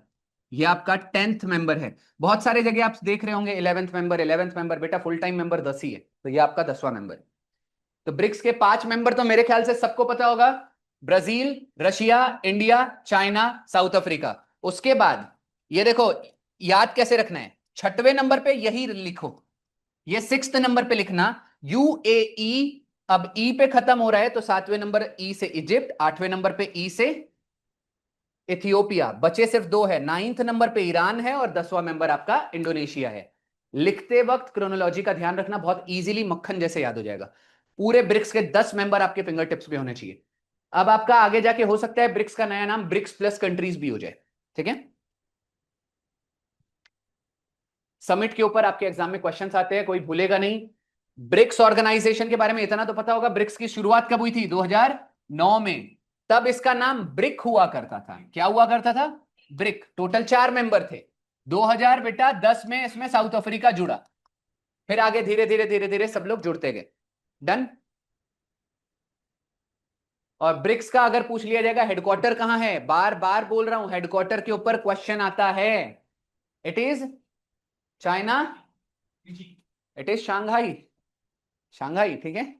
ये आपका 10th मेंबर है। बहुत सारे जगह आप देख रहे होंगे 11th मेंबर, 11th मेंबर, बेटा फुल टाइम मेंबर 10 ही है, तो ये आपका 10वां मेंबर। तो ब्रिक्स के 5 मेंबर तो मेरे ख्याल से सबको पता होगा, Brazil, Russia, India, China, south Africa. उसके बाद ये देखो, याद कैसे रखना है, छठवें नंबर पे यही लिखो, ये सिक्स्थ नंबर पे लिखना यूएई। अब ई पे खत्म हो रहा है तो सातवें नंबर ई से इजिप्ट, आठवें नंबर पे ई से इथियोपिया, बचे सिर्फ दो है, नाइन्थ नंबर पे ईरान है और 10वां नंबर आपका इंडोनेशिया है। लिखते वक्त क्रोनोलॉजी का ध्यान रखना, बहुत इजीली मक्खन जैसे याद हो जाएगा। पूरे ब्रिक्स के 10 मेंबर आपके फिंगर टिप्स पे होने चाहिए। अब आपका आगे जाके हो सकता है ब्रिक्स का नया नाम ब्रिक्स प्लस कंट्रीज भी हो जाए, ठीक है। समिट के ऊपर आपके एग्जाम में क्वेश्चंस आते हैं, कोई भूलेगा नहीं। ब्रिक्स ऑर्गेनाइजेशन के बारे में इतना तो पता होगा, ब्रिक्स की शुरुआत कब हुई थी? 2009 में। तब इसका नाम ब्रिक हुआ करता था। क्या हुआ करता था? ब्रिक। टोटल 4 मेंबर थे। 2000 बेटा 10 में इसमें साउथ अफ्रीका जुड़ा, फिर आगे धीरे धीरे धीरे धीरे सब लोग जुड़ते गए। डन। और ब्रिक्स का अगर पूछ लिया जाएगा हेडक्वार्टर कहां है, बार बार बोल रहा हूं, हेडक्वार्टर के ऊपर क्वेश्चन आता है। It is China, it is Shanghai. Shanghai, ठीक है।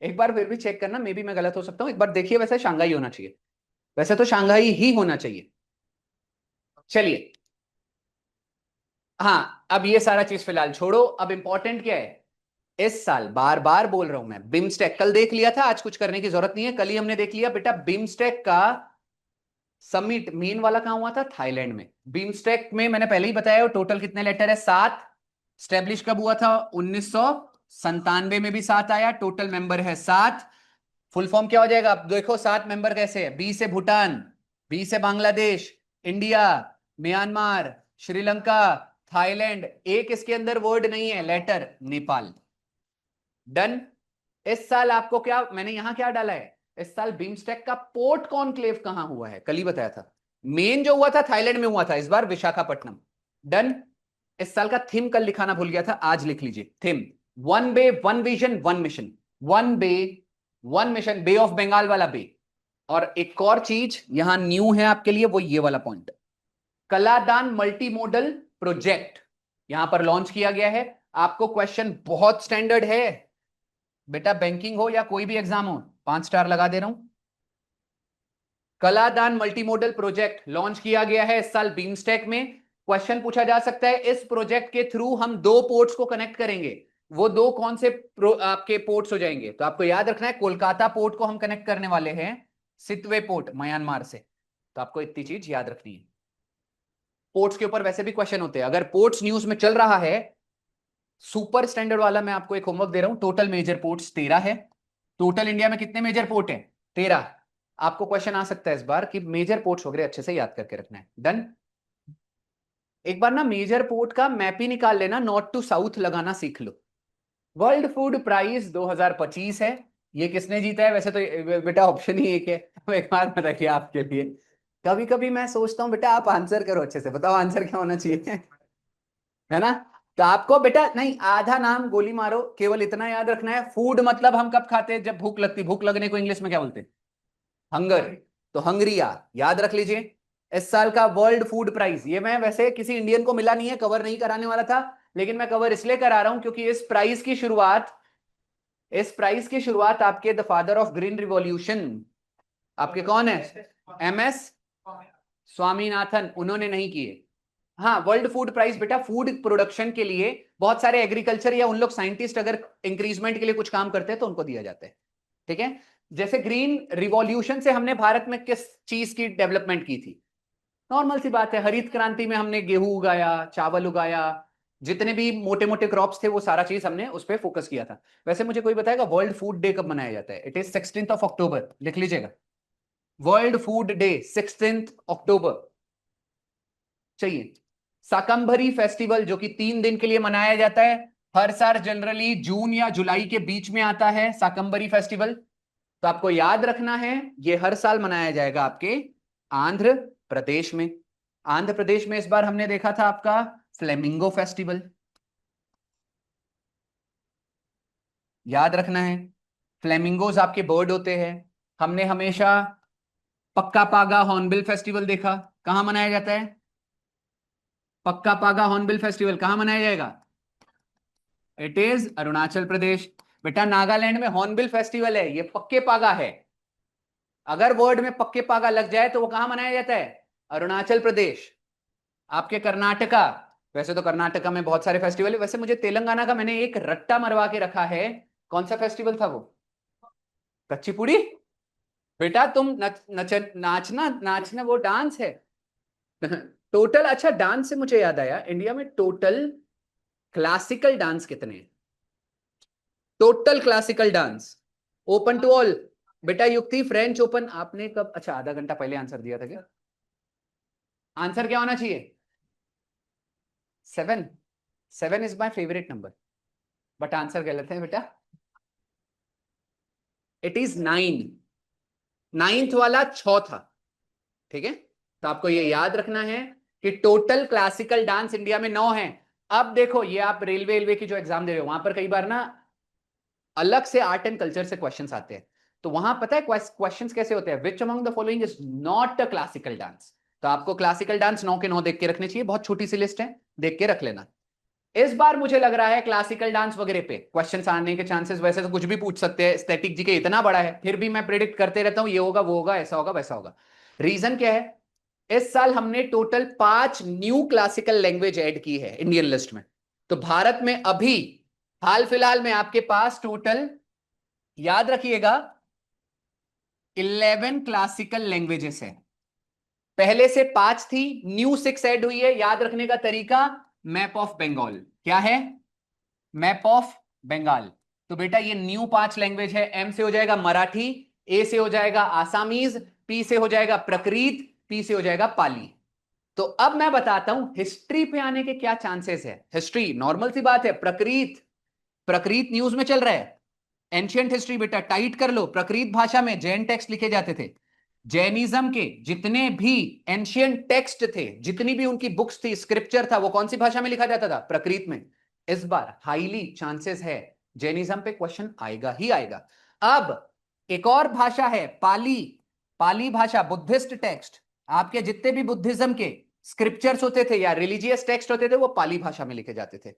एक बार फिर भी चेक करना, मे बी मैं गलत हो सकता हूं, एक बार देखिए। वैसे शांघाई होना चाहिए, वैसे तो शांघाई ही होना चाहिए। चलिए, हाँ अब ये सारा चीज फिलहाल छोड़ो, अब इंपॉर्टेंट क्या है। इस साल बार बार बोल रहा हूं मैं, बिम्स्टेक कल देख लिया था, आज कुछ करने की जरूरत नहीं है, कल ही हमने देख लिया बेटा। बिम्स्टेक का समिट मेन वाला कहां हुआ था? थाईलैंड में। बिम्स्टेक में मैंने पहले ही बताया टोटल कितने लेटर है? 7। स्टेब्लिश कब हुआ था? 1997 में भी 7 आया। टोटल मेंबर है 7। फुल फॉर्म क्या हो जाएगा? अब देखो 7 मेंबर कैसे है। बी से भूटान, बी से Bangladesh, India, Myanmar, Sri Lanka, Thailand. एक इसके अंदर वर्ड नहीं है, लेटर, नेपाल। डन। इस साल आपको क्या, मैंने यहां क्या डाला है, इस साल बिम्स्टेक का पोर्ट कॉन्क्लेव कहां हुआ है? कल ही बताया था। मेन जो हुआ था थाईलैंड में हुआ था, इस बार विशाखापट्टनम। डन। इस साल का थीम कल लिखाना भूल गया था, आज लिख लीजिए theme. One bay one vision one mission. One bay one mission, bay of Bengal वाला बे। और एक और चीज यहां न्यू है आपके लिए, वो ये वाला point, Kaladan multi modal project यहां पर लॉन्च किया गया है। आपको क्वेश्चन बहुत स्टैंडर्ड है बेटा, बैंकिंग हो या कोई भी एग्जाम हो, 5 स्टार लगा दे रहा हूं। Kaladan multi modal project launch किया गया है इस साल बीमस्टेक में। क्वेश्चन पूछा जा सकता है, इस प्रोजेक्ट के थ्रू हम 2 पोर्ट्स को कनेक्ट करेंगे, वो 2 कौन से आपके पोर्ट्स हो जाएंगे? तो आपको याद रखना है, कोलकाता पोर्ट को हम कनेक्ट करने वाले हैं सितवे पोर्ट म्यांमार से। तो आपको इतनी चीज याद रखनी है। पोर्ट्स के ऊपर वैसे भी क्वेश्चन होते हैं, अगर पोर्ट्स न्यूज में चल रहा है। सुपर स्टैंडर्ड वाला मैं आपको एक होमवर्क दे रहा हूं, टोटल मेजर पोर्ट्स 13 है। टोटल इंडिया में कितने मेजर पोर्ट है? 13। आपको क्वेश्चन आ सकता है इस बार कि मेजर पोर्ट्स वगैरह अच्छे से याद करके रखना है। डन। एक बार ना मेजर पोर्ट का मैप ही निकाल लेना, नॉर्थ टू साउथ लगाना सीख लो। वर्ल्ड फूड प्राइज 2025 है। ये किसने जीता है? वैसे तो बेटा ऑप्शन ही एक है। एक बार बताइए आपके लिए, कभी कभी मैं सोचता हूं बेटा आप आंसर करो अच्छे से, बताओ आंसर क्या होना चाहिए। है ना? तो आपको बेटा नहीं, आधा नाम गोली मारो, केवल इतना याद रखना है, फूड मतलब हम कब खाते हैं? जब भूख लगती। भूख लगने को इंग्लिश में क्या बोलते हैं? हंगर। तो हंगरिया याद रख लीजिए। इस साल का वर्ल्ड फूड प्राइज, ये मैं वैसे किसी इंडियन को मिला नहीं है, कवर नहीं कराने वाला था, लेकिन मैं कवर इसलिए करा रहा हूं क्योंकि इस प्राइज की शुरुआत आपके the father of green revolution आपके कौन है? MS स्वामीनाथन, उन्होंने नहीं किए। हाँ, वर्ल्ड फूड प्राइस बेटा फूड प्रोडक्शन के लिए बहुत सारे एग्रीकल्चर या उन लोग साइंटिस्ट अगर इंक्रीजमेंट के लिए कुछ काम करते हैं तो उनको दिया जाता है, ठीक है। जैसे ग्रीन रिवॉल्यूशन से हमने भारत में किस चीज की डेवलपमेंट की थी? नॉर्मल सी बात है, हरित क्रांति में हमने गेहूं उगाया, चावल उगाया, जितने भी मोटे मोटे क्रॉप्स थे वो सारा चीज हमने उस पर फोकस किया था। वैसे मुझे कोई बताएगा वर्ल्ड फूड डे कब मनाया जाता है? इट इज 16 अक्टूबर, लिख लीजिएगा। वर्ल्ड फूड डे 16 अक्टूबर चाहिए। शाकंभरी फेस्टिवल जो कि 3 दिन के लिए मनाया जाता है, हर साल जनरली जून या जुलाई के बीच में आता है शाकंभरी फेस्टिवल। तो आपको याद रखना है, ये हर साल मनाया जाएगा आपके आंध्र प्रदेश में। आंध्र प्रदेश में इस बार हमने देखा था आपका फ्लेमिंगो फेस्टिवल, याद रखना है। फ्लेमिंगोज आपके बर्ड होते हैं। हमने हमेशा पक्का पागा हॉर्नबिल फेस्टिवल देखा, कहां मनाया जाता है? पक्का पागा हॉर्नबिल फेस्टिवल कहां मनाया जाएगा? It is Arunachal Pradesh. बेटा नागालैंड में हॉर्नबिल फेस्टिवल है, ये पक्के पागा है। अगर वर्ड में पक्के पागा लग जाए तो वो कहां मनाया जाता है? अरुणाचल प्रदेश। आपके कर्नाटका, वैसे तो कर्नाटका में बहुत सारे फेस्टिवल है, वैसे मुझे तेलंगाना का मैंने एक रट्टा मरवा के रखा है। कौन सा फेस्टिवल था वो? कच्चीपुड़ी। बेटा तुम नाचना नाचना वो डांस है। टोटल, अच्छा डांस से मुझे याद आया, इंडिया में टोटल क्लासिकल डांस कितने हैं? Total classical dance open to all. बेटा युक्ति, फ्रेंच ओपन आपने कब, अच्छा आधा घंटा पहले आंसर दिया था क्या? आंसर क्या होना चाहिए? 7। 7 is my favourite number, but answer गलत है बेटा। It is 9। नाइन्थ वाला 6 था। ठीक है, तो आपको ये याद रखना है कि टोटल क्लासिकल डांस इंडिया में 9 है। अब देखो, ये आप रेलवे की जो एग्जाम दे रहे हो, वहां पर कई बार ना अलग से आर्ट एंड कल्चर से क्वेश्चंस आते हैं। तो वहां पता है क्वेश्चंस कैसे होते हैं? Which among the following is not a classical dance. तो आपको क्लासिकल डांस 9 के 9 देख के रखने चाहिए, बहुत छोटी सी लिस्ट है, देख के रख लेना। इस बार मुझे लग रहा है क्लासिकल डांस वगैरह पे क्वेश्चंस आने के चांसेस, वैसे तो कुछ भी पूछ सकते हैं, स्टैटिक जी के इतना बड़ा है, फिर भी मैं प्रिडिक्ट करते रहता हूं ये होगा वो होगा ऐसा होगा वैसा होगा। रीजन क्या है? इस साल हमने total 5 new classical language add की है इंडियन लिस्ट में। तो भारत में अभी हाल फिलहाल में आपके पास टोटल, याद रखिएगा, 11 क्लासिकल लैंग्वेजेस है। पहले से 5 थी, न्यू 6 ऐड हुई है। याद रखने का तरीका, मैप ऑफ बंगाल। क्या है? Map of Bengal. तो बेटा ये न्यू 5 लैंग्वेज है। एम से हो जाएगा मराठी, ए से हो जाएगा आसामीज, पी से हो जाएगा प्रकृत, पी से हो जाएगा पाली। तो अब मैं बताता हूं हिस्ट्री पे आने के क्या चांसेस है। हिस्ट्री नॉर्मल सी बात है, प्रकृत, प्रकृत न्यूज में चल रहा है। एंशियंट हिस्ट्री बेटा टाइट कर लो, प्रकृत भाषा में जैन टेक्स्ट लिखे जाते थे। जैनिज्म के जितने भी एंशियंट टेक्स्ट थे, जितनी भी उनकी बुक्स थी, स्क्रिप्चर था, वो कौन सी भाषा में लिखा जाता था? प्रकृत में। इस बार हाईली चांसेस है जैनिज्म पे क्वेश्चन आएगा ही आएगा। अब एक और भाषा है पाली। पाली भाषा, बुद्धिस्ट टेक्स्ट, आपके जितने भी बुद्धिज्म के स्क्रिप्चर्स होते थे या रिलीजियस टेक्स्ट होते थे, वो पाली भाषा में लिखे जाते थे।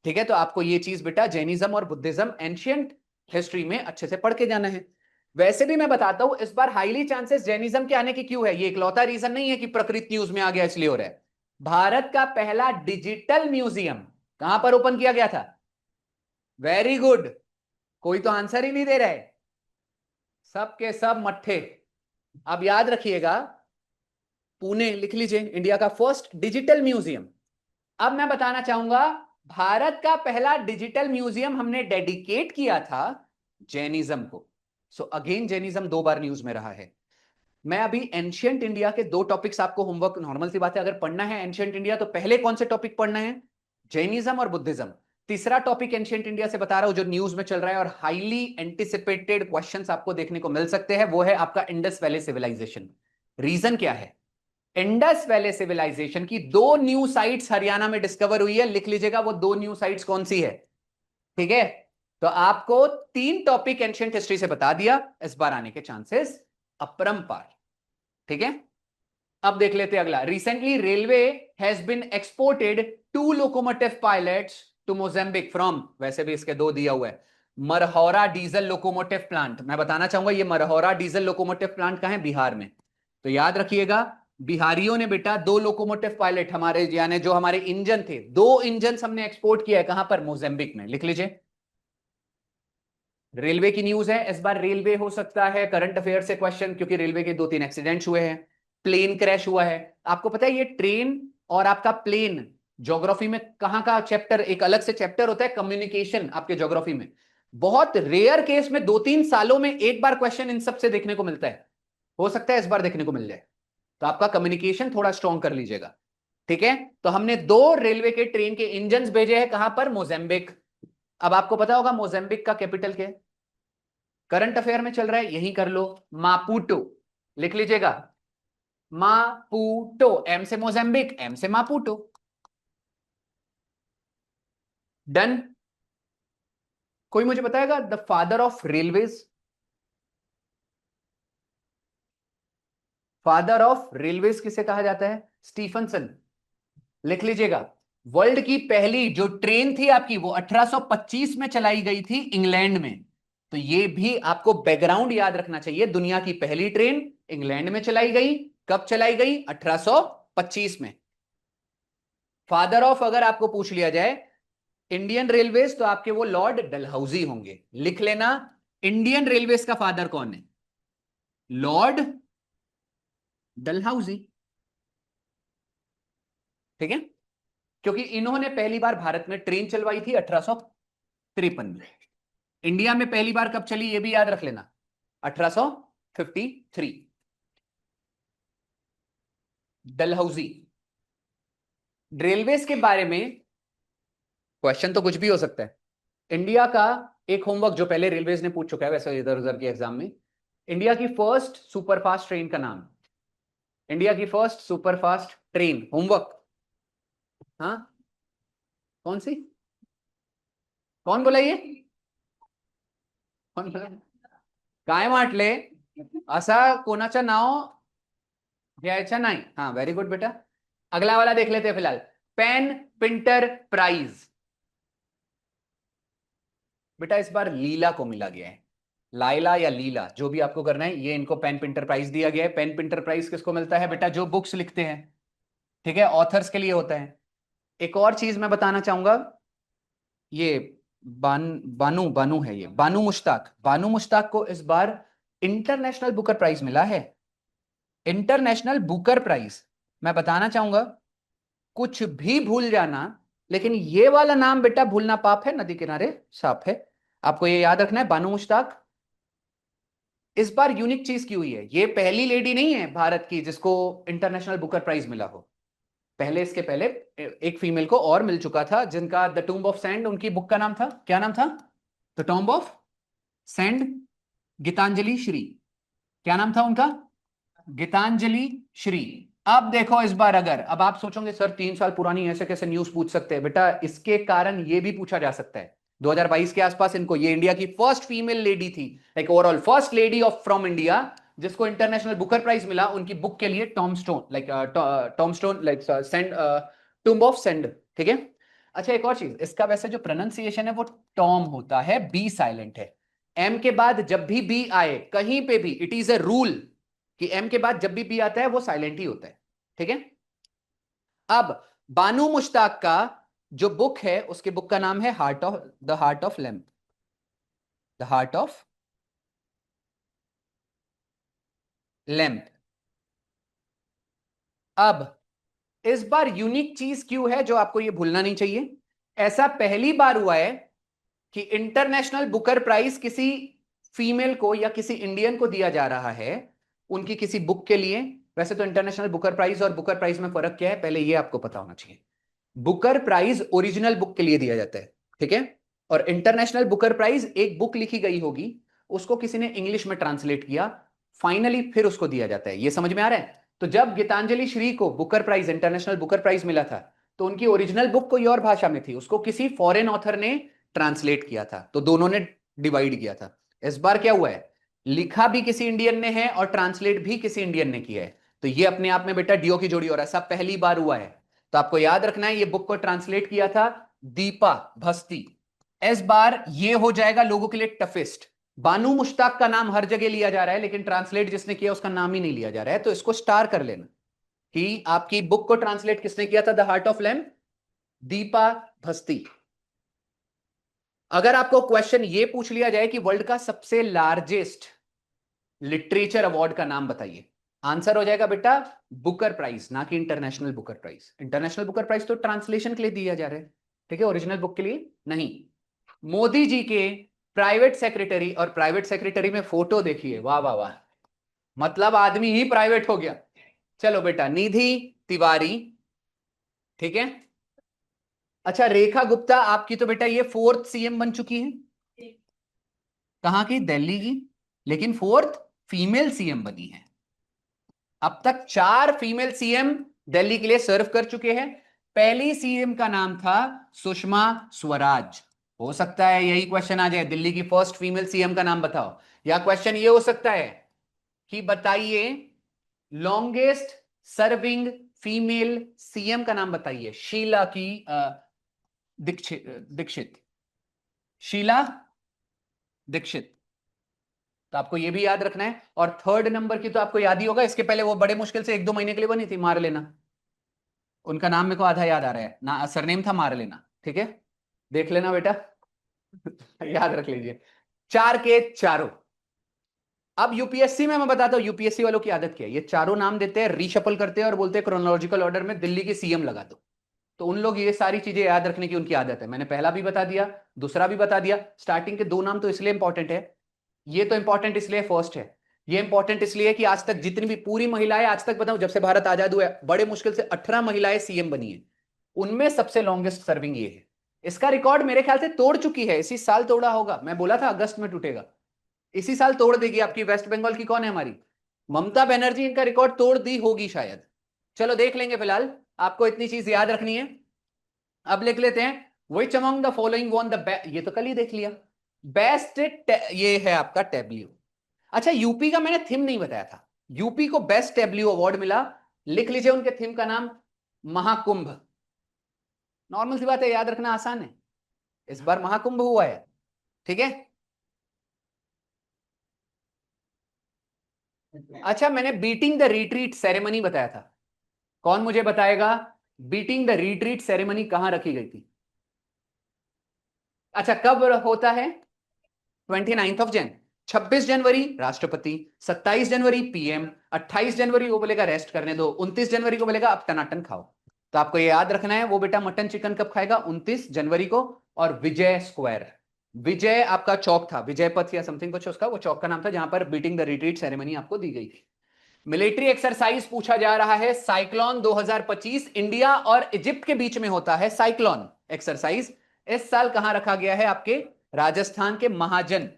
ठीक है, तो आपको ये चीज बेटा जैनिज्म और बुद्धिज्म एंशियंट हिस्ट्री में अच्छे से पढ़ के जाना है। वैसे भी मैं बताता हूं इस बार हाईली चांसेस जैनिज्म के आने की क्यों है। ये इकलौता रीजन नहीं है कि प्रकृत न्यूज में आ गया इसलिए हो रहा है। भारत का पहला डिजिटल म्यूजियम कहां पर ओपन किया गया था? वेरी गुड, कोई तो आंसर ही नहीं दे रहा है, सब के सब मट्ठे। अब याद रखिएगा, पुणे लिख लीजिए, इंडिया का फर्स्ट डिजिटल म्यूजियम। अब मैं बताना चाहूंगा, भारत का पहला डिजिटल म्यूजियम हमने डेडिकेट किया था जैनिज्म को। सो अगेन जैनिज्म 2 बार न्यूज में रहा है। मैं अभी एंशियंट इंडिया के 2 टॉपिक्स आपको होमवर्क, नॉर्मल सी बात है, अगर पढ़ना है एंशियंट इंडिया तो पहले कौन से टॉपिक पढ़ना है? जैनिज्म और बुद्धिज्म। तीसरा टॉपिक एंशियंट इंडिया से बता रहा हूं जो न्यूज में चल रहा है और हाईली एंटिसिपेटेड क्वेश्चंस आपको देखने को मिल सकते हैं, वो है आपका इंडस वैली सिविलाइजेशन। रीजन क्या है? इंडस वैली सिविलाइजेशन की 2 न्यू साइट्स हरियाणा में डिस्कवर हुई है। लिख लीजिएगा वो 2 न्यू साइट्स कौन सी है। ठीक है, तो आपको 3 टॉपिक एंशियंट हिस्ट्री से बता दिया, इस बार आने के चांसेस अपरंपार। ठीक है, अब देख लेते हैं अगला। Recently railway has been exported 2 locomotive pilots to Mozambique from, वैसे भी इसके 2 दिया हुआ है, मरहौरा डीजल लोकोमोटिव प्लांट। मैं बताना चाहूंगा ये मरहौरा डीजल लोकोमोटिव प्लांट कहां है? बिहार में। तो याद रखिएगा, बिहारियों ने बेटा 2 लोकोमोटिव पायलट हमारे, यानी जो हमारे इंजन थे, 2 इंजन हमने एक्सपोर्ट किया है। कहां पर? मोजाम्बिक में। लिख लीजिए, रेलवे की न्यूज है। इस बार रेलवे हो सकता है करंट अफेयर से क्वेश्चन, क्योंकि रेलवे के 2-3 एक्सीडेंट्स हुए हैं, प्लेन क्रैश हुआ है। आपको पता है ये ट्रेन और आपका प्लेन ज्योग्राफी में कहां का चैप्टर, एक अलग से चैप्टर होता है कम्युनिकेशन आपके ज्योग्राफी में। बहुत रेयर केस में 2-3 सालों में एक बार क्वेश्चन इन सब से देखने को मिलता है, हो सकता है इस बार देखने को मिल जाए। तो आपका कम्युनिकेशन थोड़ा स्ट्रॉन्ग कर लीजिएगा। ठीक है, तो हमने 2 रेलवे के ट्रेन के इंजन भेजे हैं, कहां पर? मोजाम्बिक। अब आपको पता होगा मोजाम्बिक का कैपिटल क्या है? करंट अफेयर में चल रहा है, यही कर लो, मापुटो। लिख लीजिएगा, मापुटो। एम से मोजाम्बिक, एम से मापुटो। डन। कोई मुझे बताएगा the father of railways? Father of railways किसे कहा जाता है? स्टीफनसन। लिख लीजिएगा, वर्ल्ड की पहली जो ट्रेन थी आपकी, वो 1825 में चलाई गई थी इंग्लैंड में। तो ये भी आपको बैकग्राउंड याद रखना चाहिए, दुनिया की पहली ट्रेन इंग्लैंड में चलाई गई। कब चलाई गई? 1825 में। फादर ऑफ अगर आपको पूछ लिया जाए इंडियन रेलवेज तो आपके वो लॉर्ड डलहौजी होंगे, लिख लेना। इंडियन रेलवेज का फादर कौन है? लॉर्ड डलहौजी। ठीक है, क्योंकि इन्होंने पहली बार भारत में ट्रेन चलवाई थी 1853 में। इंडिया में पहली बार कब चली ये भी याद रख लेना, 1853। डलहौजी। रेलवेज के बारे में क्वेश्चन तो कुछ भी हो सकता है। इंडिया का एक होमवर्क जो पहले रेलवेज ने पूछ चुका है वैसे इधर उधर के एग्जाम में, इंडिया की फर्स्ट सुपरफास्ट ट्रेन का नाम। इंडिया की फर्स्ट सुपरफास्ट ट्रेन, होमवर्क। हाँ, कौन सी? कौन बोला ये? कौन बोला? काय म्हटले असा कोणाचं नाव घ्यायचं नाही। हाँ वेरी गुड बेटा। अगला वाला देख लेते हैं फिलहाल। PEN Pinter prize. बेटा इस बार लीला को मिला गया है, लाइला या लीला जो भी आपको करना है, ये इनको पेन पिंटर प्राइज दिया गया है। पेन पिंटर प्राइज किसको मिलता है बेटा? जो बुक्स लिखते हैं, ठीक है, ऑथर्स के लिए होता है। एक और चीज मैं बताना चाहूंगा, ये बानू बानू है, ये बानू मुश्ताक। बानू मुश्ताक को इस बार इंटरनेशनल बुकर प्राइज मिला है। International Booker prize. मैं बताना चाहूंगा, कुछ भी भूल जाना, लेकिन ये वाला नाम बेटा भूलना पाप है, नदी किनारे साफ है। आपको ये याद रखना है, बानू मुश्ताक। इस बार यूनिक चीज की हुई है, ये पहली लेडी नहीं है भारत की जिसको इंटरनेशनल बुकर प्राइज मिला हो। पहले इसके पहले एक फीमेल को और मिल चुका था, जिनका द टूम्ब ऑफ सैंड, उनकी बुक का नाम था, क्या नाम था? The tomb of sand. Geetanjali Shree. क्या नाम था उनका? गीतांजलि श्री। अब देखो इस बार अगर, अब आप सोचोगे सर 3 साल पुरानी ऐसे कैसे न्यूज पूछ सकते हैं? बेटा इसके कारण ये भी पूछा जा सकता है। 2022 के आसपास इनको, ये इंडिया की फर्स्ट फीमेल लेडी थी, like overall first lady of from India जिसको इंटरनेशनल बुकर प्राइज मिला। उनकी बुक के लिए Tom stone, like Tom stone, like send, tomb of sand. ठीक है। अच्छा एक और चीज, इसका वैसे जो प्रोनाउंसिएशन है वो टॉम होता है, बी साइलेंट है। एम के बाद जब भी बी आए कहीं पे भी, इट इज अ रूल कि एम के बाद जब भी बी आता है वो साइलेंट ही होता है। ठीक है। अब बानू मुश्ताक का जो बुक है, उसके बुक का नाम है heart of lamp. The heart of lamp. अब इस बार यूनिक चीज क्यों है जो आपको ये भूलना नहीं चाहिए? ऐसा पहली बार हुआ है कि इंटरनेशनल बुकर प्राइज किसी फीमेल को या किसी इंडियन को दिया जा रहा है उनकी किसी बुक के लिए। वैसे तो इंटरनेशनल बुकर प्राइज और बुकर प्राइज में फर्क क्या है, पहले ये आपको पता होना चाहिए। बुकर प्राइज ओरिजिनल बुक के लिए दिया जाता है, ठीक है, और इंटरनेशनल बुकर प्राइज एक बुक लिखी गई होगी, उसको किसी ने इंग्लिश में ट्रांसलेट किया, फाइनली फिर उसको दिया जाता है। ये समझ में आ रहा है? तो जब गीतांजलि श्री को Booker prize, international Booker prize मिला था, तो उनकी ओरिजिनल बुक कोई और भाषा में थी, उसको किसी फॉरेन ऑथर ने ट्रांसलेट किया था, तो दोनों ने डिवाइड किया था। इस बार क्या हुआ है, लिखा भी किसी इंडियन ने है और ट्रांसलेट भी किसी इंडियन ने किया है, तो ये अपने आप में बेटा डीओ की जोड़ी हो रहा है, सब पहली बार हुआ है। तो आपको याद रखना है, ये बुक को ट्रांसलेट किया था दीपा भस्ती। इस बार ये हो जाएगा लोगों के लिए टफेस्ट। बानू मुश्ताक का नाम हर जगह लिया जा रहा है, लेकिन ट्रांसलेट जिसने किया उसका नाम ही नहीं लिया जा रहा है, तो इसको स्टार कर लेना कि आपकी बुक को ट्रांसलेट किसने किया था, the heart of lamp, Deepa Bhasti. अगर आपको क्वेश्चन ये पूछ लिया जाए कि वर्ल्ड का सबसे लार्जेस्ट लिटरेचर अवार्ड का नाम बताइए, आंसर हो जाएगा बेटा बुकर प्राइज, ना कि international Booker prize. International Booker prize तो ट्रांसलेशन के लिए दिया जा रहा है, ठीक है, ओरिजिनल बुक के लिए नहीं। मोदी जी के प्राइवेट सेक्रेटरी, और प्राइवेट सेक्रेटरी में फोटो देखिए, वाह वाह वाह, मतलब आदमी ही प्राइवेट हो गया। चलो बेटा, निधि तिवारी, ठीक है। अच्छा रेखा गुप्ता आपकी तो बेटा ये फोर्थ सीएम बन चुकी है, कहां की? दिल्ली की, लेकिन फोर्थ फीमेल सीएम बनी है। अब तक 4 फीमेल सीएम दिल्ली के लिए सर्व कर चुके हैं। पहली सीएम का नाम था सुषमा स्वराज। हो सकता है यही क्वेश्चन आ जाए, दिल्ली की फर्स्ट फीमेल सीएम का नाम बताओ, या क्वेश्चन ये हो सकता है कि बताइए लॉन्गेस्ट सर्विंग फीमेल सीएम का नाम बताइए। शीला की दीक्षित, दीक्षित, शीला दीक्षित। तो आपको ये भी याद रखना है। और थर्ड नंबर की तो आपको याद ही होगा, इसके पहले वो बड़े मुश्किल से 1-2 महीने के लिए बनी थी, मार लेना, उनका नाम मेरे को आधा याद आ रहा है ना, सरनेम था मार लेना, ठीक है, देख लेना बेटा। याद रख लीजिए, 4 के चारों। अब यूपीएससी में मैं बताता हूं यूपीएससी वालों की आदत क्या है, ये चारों नाम देते हैं, रीशफल करते हैं और बोलते हैं क्रोनोलॉजिकल ऑर्डर में दिल्ली के सीएम लगा दो। तो उन लोग ये सारी चीजें याद रखने की उनकी आदत है। मैंने पहला भी बता दिया, दूसरा भी बता दिया। स्टार्टिंग के 2 नाम तो इसलिए इंपॉर्टेंट है, ये तो इंपॉर्टेंट इसलिए फर्स्ट है, ये इंपॉर्टेंट इसलिए कि आज तक जितनी भी पूरी महिलाएं, आज तक बताऊं जब से भारत आजाद हुआ है, बड़े मुश्किल से 18 महिलाएं सीएम बनी है, उनमें सबसे लॉन्गेस्ट सर्विंग ये है। इसका रिकॉर्ड मेरे ख्याल से तोड़ चुकी है, इसी साल तोड़ा होगा, मैं बोला था अगस्त में टूटेगा, इसी साल तोड़ देगी। आपकी वेस्ट बंगाल की कौन है, हमारी ममता बनर्जी, इनका रिकॉर्ड तोड़ दी होगी शायद। चलो देख लेंगे, फिलहाल आपको इतनी चीज याद रखनी है। अब लिख लेते हैं, which among the following won the, ये तो कल ही देख लिया, बेस्ट, ये है आपका टेब्ल्यू। अच्छा, यूपी का मैंने थीम नहीं बताया था, यूपी को बेस्ट टेब्ल्यू अवार्ड मिला, लिख लीजिए उनके थीम का नाम, महाकुंभ। नॉर्मल सी बात है, याद रखना आसान है, इस बार महाकुंभ हुआ है, ठीक है। अच्छा, मैंने बीटिंग द रिट्रीट सेरेमनी बताया था, कौन मुझे बताएगा बीटिंग द रिट्रीट सेरेमनी कहां रखी गई थी? अच्छा, कब होता है? 29 जनवरी। 26 जनवरी राष्ट्रपति, 27 जनवरी पीएम, 28 जनवरी वो बोलेगा रेस्ट करने दो, 29 जनवरी को बोलेगा अब टनाटन खाओ। तो आपको ये याद रखना है, वो बेटा मटन चिकन कब खाएगा? 29 जनवरी को। और विजय स्क्वायर, विजय आपका चौक था, विजय पथ या समथिंग कुछ उसका वो चौक का नाम था, जहां पर बीटिंग द रिट्रीट सेरेमनी आपको दी गई थी। मिलिट्री एक्सरसाइज पूछा जा रहा है, साइक्लोन 2025 इंडिया और इजिप्ट के बीच में होता है साइक्लोन एक्सरसाइज, इस साल कहां रखा गया है? आपके राजस्थान के महाजन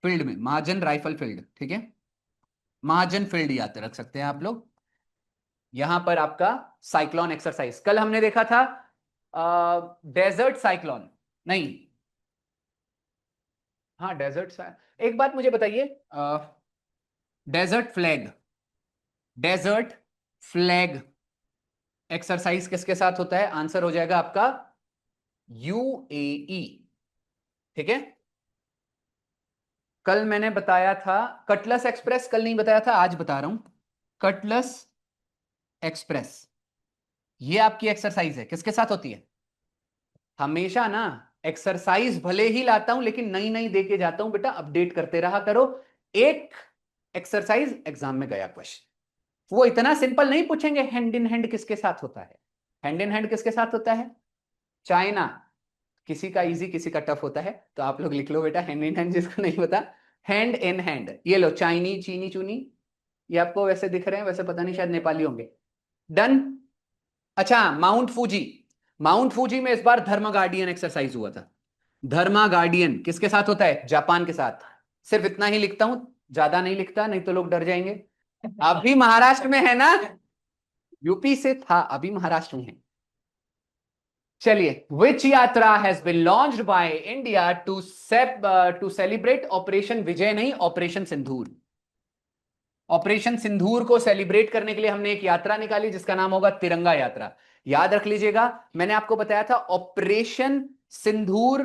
फील्ड में, महाजन राइफल फील्ड, ठीक है, महाजन फील्ड याद रख सकते हैं आप लोग। यहां पर आपका साइक्लोन एक्सरसाइज, कल हमने देखा था डेजर्ट साइक्लोन, नहीं, हाँ डेजर्ट। एक बात मुझे बताइए, desert flag, desert flag exercise किसके साथ होता है? आंसर हो जाएगा आपका यूएई, ठीक है। कल मैंने बताया था कटलस एक्सप्रेस, कल नहीं बताया था, आज बता रहा हूं, कटलस एक्सप्रेस, ये आपकी एक्सरसाइज है, किसके साथ होती है? हमेशा ना एक्सरसाइज भले ही लाता हूं लेकिन नई नई दे के जाता हूं बेटा, अपडेट करते रहा करो। एक एक्सरसाइज एग्जाम में गया क्वेश्चन, वो इतना सिंपल नहीं पूछेंगे हैंड इन हैंड किसके साथ होता है। हैंड इन हैंड किसके साथ होता है? चाइना, किसी का इजी किसी का टफ होता है, तो आप लोग लिख लो बेटा हैंड इन हैंड, जिसको नहीं पता हैंड इन हैंड, ये लो चाइनी चीनी चूनी, ये आपको वैसे दिख रहे हैं, वैसे पता नहीं शायद नेपाली होंगे। डन। अच्छा, माउंट फूजी, माउंट फूजी में इस बार धर्मा गार्डियन एक्सरसाइज हुआ था। धर्मा गार्डियन किसके साथ होता है? जापान के साथ। सिर्फ इतना ही लिखता हूं, ज्यादा नहीं लिखता, नहीं तो लोग डर जाएंगे। अभी महाराष्ट्र में है ना, यूपी से था, अभी महाराष्ट्र में है। चलिए, which yatra has been launched by India to celebrate operation Vijay, नहीं ऑपरेशन सिंदूर। ऑपरेशन सिंदूर को सेलिब्रेट करने के लिए हमने एक यात्रा निकाली जिसका नाम होगा तिरंगा यात्रा। याद रख लीजिएगा, मैंने आपको बताया था ऑपरेशन सिंदूर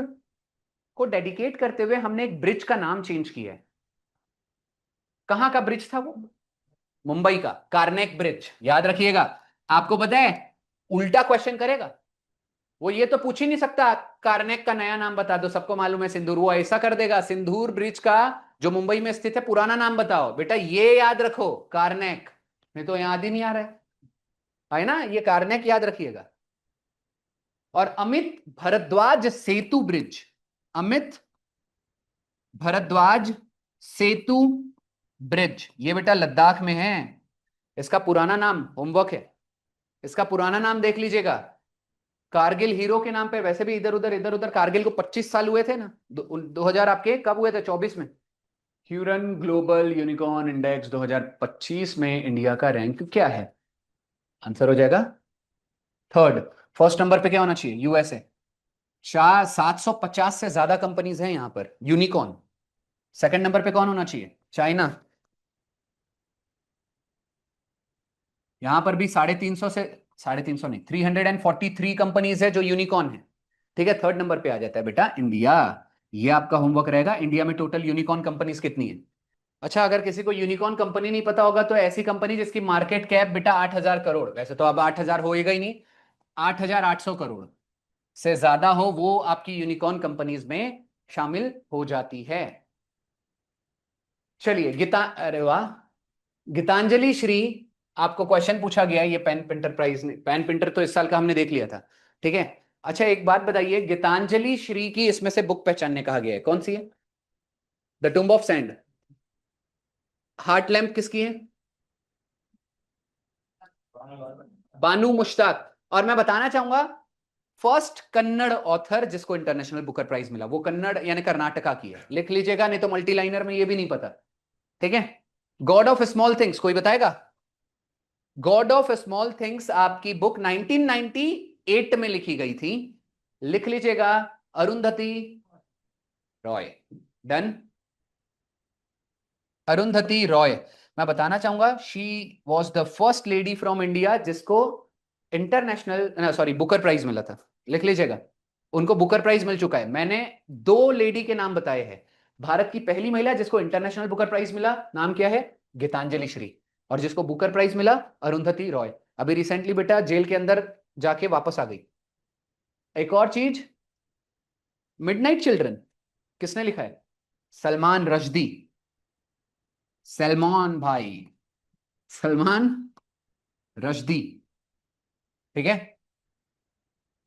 को डेडिकेट करते हुए हमने एक ब्रिज का नाम चेंज किया है। कहां का ब्रिज था वो? मुंबई का कार्नेक ब्रिज, याद रखिएगा। आपको पता है उल्टा क्वेश्चन करेगा वो, ये तो पूछ ही नहीं सकता कार्नेक का नया नाम बता दो, सबको मालूम है सिंदूर, वो ऐसा कर देगा सिंदूर ब्रिज का जो मुंबई में स्थित है पुराना नाम बताओ, बेटा ये याद रखो कार्नेक, नहीं तो याद ही नहीं आ रहा है ना, ये कार्नेक याद रखिएगा। और अमित भारद्वाज सेतु ब्रिज, अमित भारद्वाज सेतु ब्रिज, ये बेटा लद्दाख में है। इसका पुराना नाम, होमवर्क है, इसका पुराना नाम देख लीजिएगा, कारगिल हीरो के नाम पे, वैसे भी इधर उधर कारगिल को 25 साल हुए थे ना, 2000 आपके कब हुए थे? 24 में। ह्यूरन ग्लोबल यूनिकॉर्न इंडेक्स 2025 में इंडिया का रैंक क्या है? आंसर हो जाएगा थर्ड। फर्स्ट नंबर पे क्या होना चाहिए? यूएसए, 750 से ज्यादा कंपनीज हैं यहां पर यूनिकॉर्न। सेकंड नंबर पे कौन होना चाहिए? चाइना, यहां पर भी 350 से, 350 नहीं, 343 कंपनीज है जो यूनिकॉर्न है, ठीक है। थर्ड नंबर पे आ जाता है बेटा इंडिया। ये आपका होमवर्क रहेगा, इंडिया में टोटल यूनिकॉर्न कंपनीज कितनी है? अच्छा, अगर किसी को यूनिकॉर्न कंपनी नहीं पता होगा तो ऐसी कंपनी जिसकी मार्केट कैप बेटा 8,000 करोड़, वैसे तो अब 8,000 होएगा ही नहीं, 8,800 करोड़ से ज्यादा हो, वो आपकी यूनिकॉर्न कंपनीज में शामिल हो जाती है। चलिए अरे वाह, गीतांजलि श्री, आपको क्वेश्चन पूछा गया है, ये PEN Pinter prize, PEN Pinter तो इस साल का हमने देख लिया था, ठीक है। अच्छा एक बात बताइए, गीतांजलि श्री की इसमें से बुक पहचानने कहा गया है, कौन सी है? The tomb of sand. Heart lamp किसकी है? बानू मुश्ताक। और मैं बताना चाहूंगा, फर्स्ट कन्नड़ ऑथर जिसको इंटरनेशनल बुकर प्राइज मिला, वो कन्नड़ यानी कर्नाटका की है, लिख लीजिएगा, नहीं तो मल्टी लाइनर में ये भी नहीं पता, ठीक है। गॉड ऑफ स्मॉल थिंग्स कोई बताएगा? गॉड ऑफ स्मॉल थिंग्स आपकी बुक 1998 में लिखी गई थी, लिख लीजिएगा, अरुंधति रॉय। डन। अरुंधति रॉय, मैं बताना चाहूंगा, she was the first lady from India जिसको इंटरनेशनल सॉरी बुकर प्राइज मिला था, लिख लीजिएगा, उनको बुकर प्राइज मिल चुका है। मैंने दो लेडी के नाम बताए हैं, भारत की पहली महिला जिसको इंटरनेशनल बुकर प्राइज मिला, नाम क्या है? गीतांजलि श्री। और जिसको बुकर प्राइज मिला, अरुंधति रॉय, अभी रिसेंटली बेटा जेल के अंदर जाके वापस आ गई। एक और चीज, मिडनाइट चिल्ड्रन किसने लिखा है? सलमान रश्दी। सलमान भाई, सलमान रश्दी, ठीक है।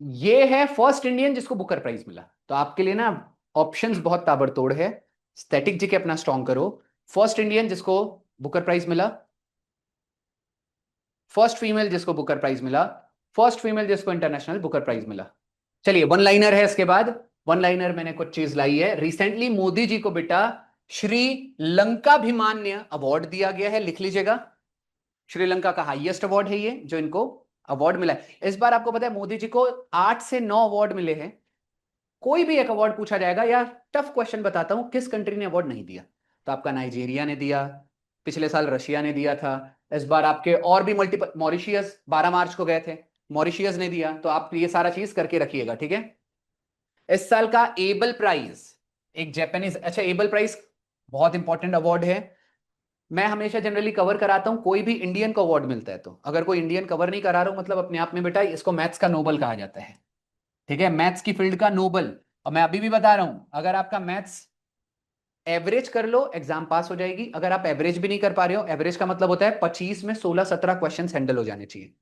ये है फर्स्ट इंडियन जिसको बुकर प्राइज मिला। तो आपके लिए ना ऑप्शंस बहुत ताबड़तोड़ है, स्टैटिक जी के अपना स्ट्रॉन्ग करो। फर्स्ट इंडियन जिसको बुकर प्राइज मिला, फर्स्ट फीमेल जिसको बुकर प्राइज मिला, फर्स्ट फीमेल जिसको इंटरनेशनल बुकर प्राइज मिला। चलिए वन लाइनर है इसके बाद, वन लाइनर मैंने कुछ चीज लाई है। रिसेंटली मोदी जी को बेटा श्री लंकाभिमान्य अवार्ड दिया गया है, लिख लीजिएगा, श्रीलंका का हाईएस्ट अवार्ड है ये जो इनको अवार्ड मिला है। इस बार आपको पता है मोदी जी को 8 से 9 अवार्ड मिले हैं। कोई भी एक अवार्ड पूछा जाएगा, या टफ क्वेश्चन बताता हूं, किस कंट्री ने अवार्ड नहीं दिया? तो आपका नाइजीरिया ने दिया, पिछले साल रशिया ने दिया था, इस बार आपके और भी मल्टीपल, मॉरिशियस 12 मार्च को गए थे, मॉरिशियस ने दिया। तो आप ये सारा चीज करके रखिएगा, ठीक है। इस साल का एबल प्राइज, एक जापानीज, अच्छा एबल प्राइज बहुत इंपॉर्टेंट अवार्ड है, मैं हमेशा जनरली कवर कराता हूं, कोई भी इंडियन को अवार्ड मिलता है तो, अगर कोई इंडियन कवर नहीं करा रहा हूं मतलब अपने आप में बेटा इसको मैथ्स का नोबल कहा जाता है, ठीक है, मैथ्स की फील्ड का नोबल। और मैं अभी भी बता रहा हूं, अगर आपका मैथ्स एवरेज कर लो एग्जाम पास हो जाएगी, अगर आप एवरेज भी नहीं कर पा रहे हो, एवरेज का मतलब होता है 25 में 16-17 क्वेश्चन हैंडल हो जाने चाहिए।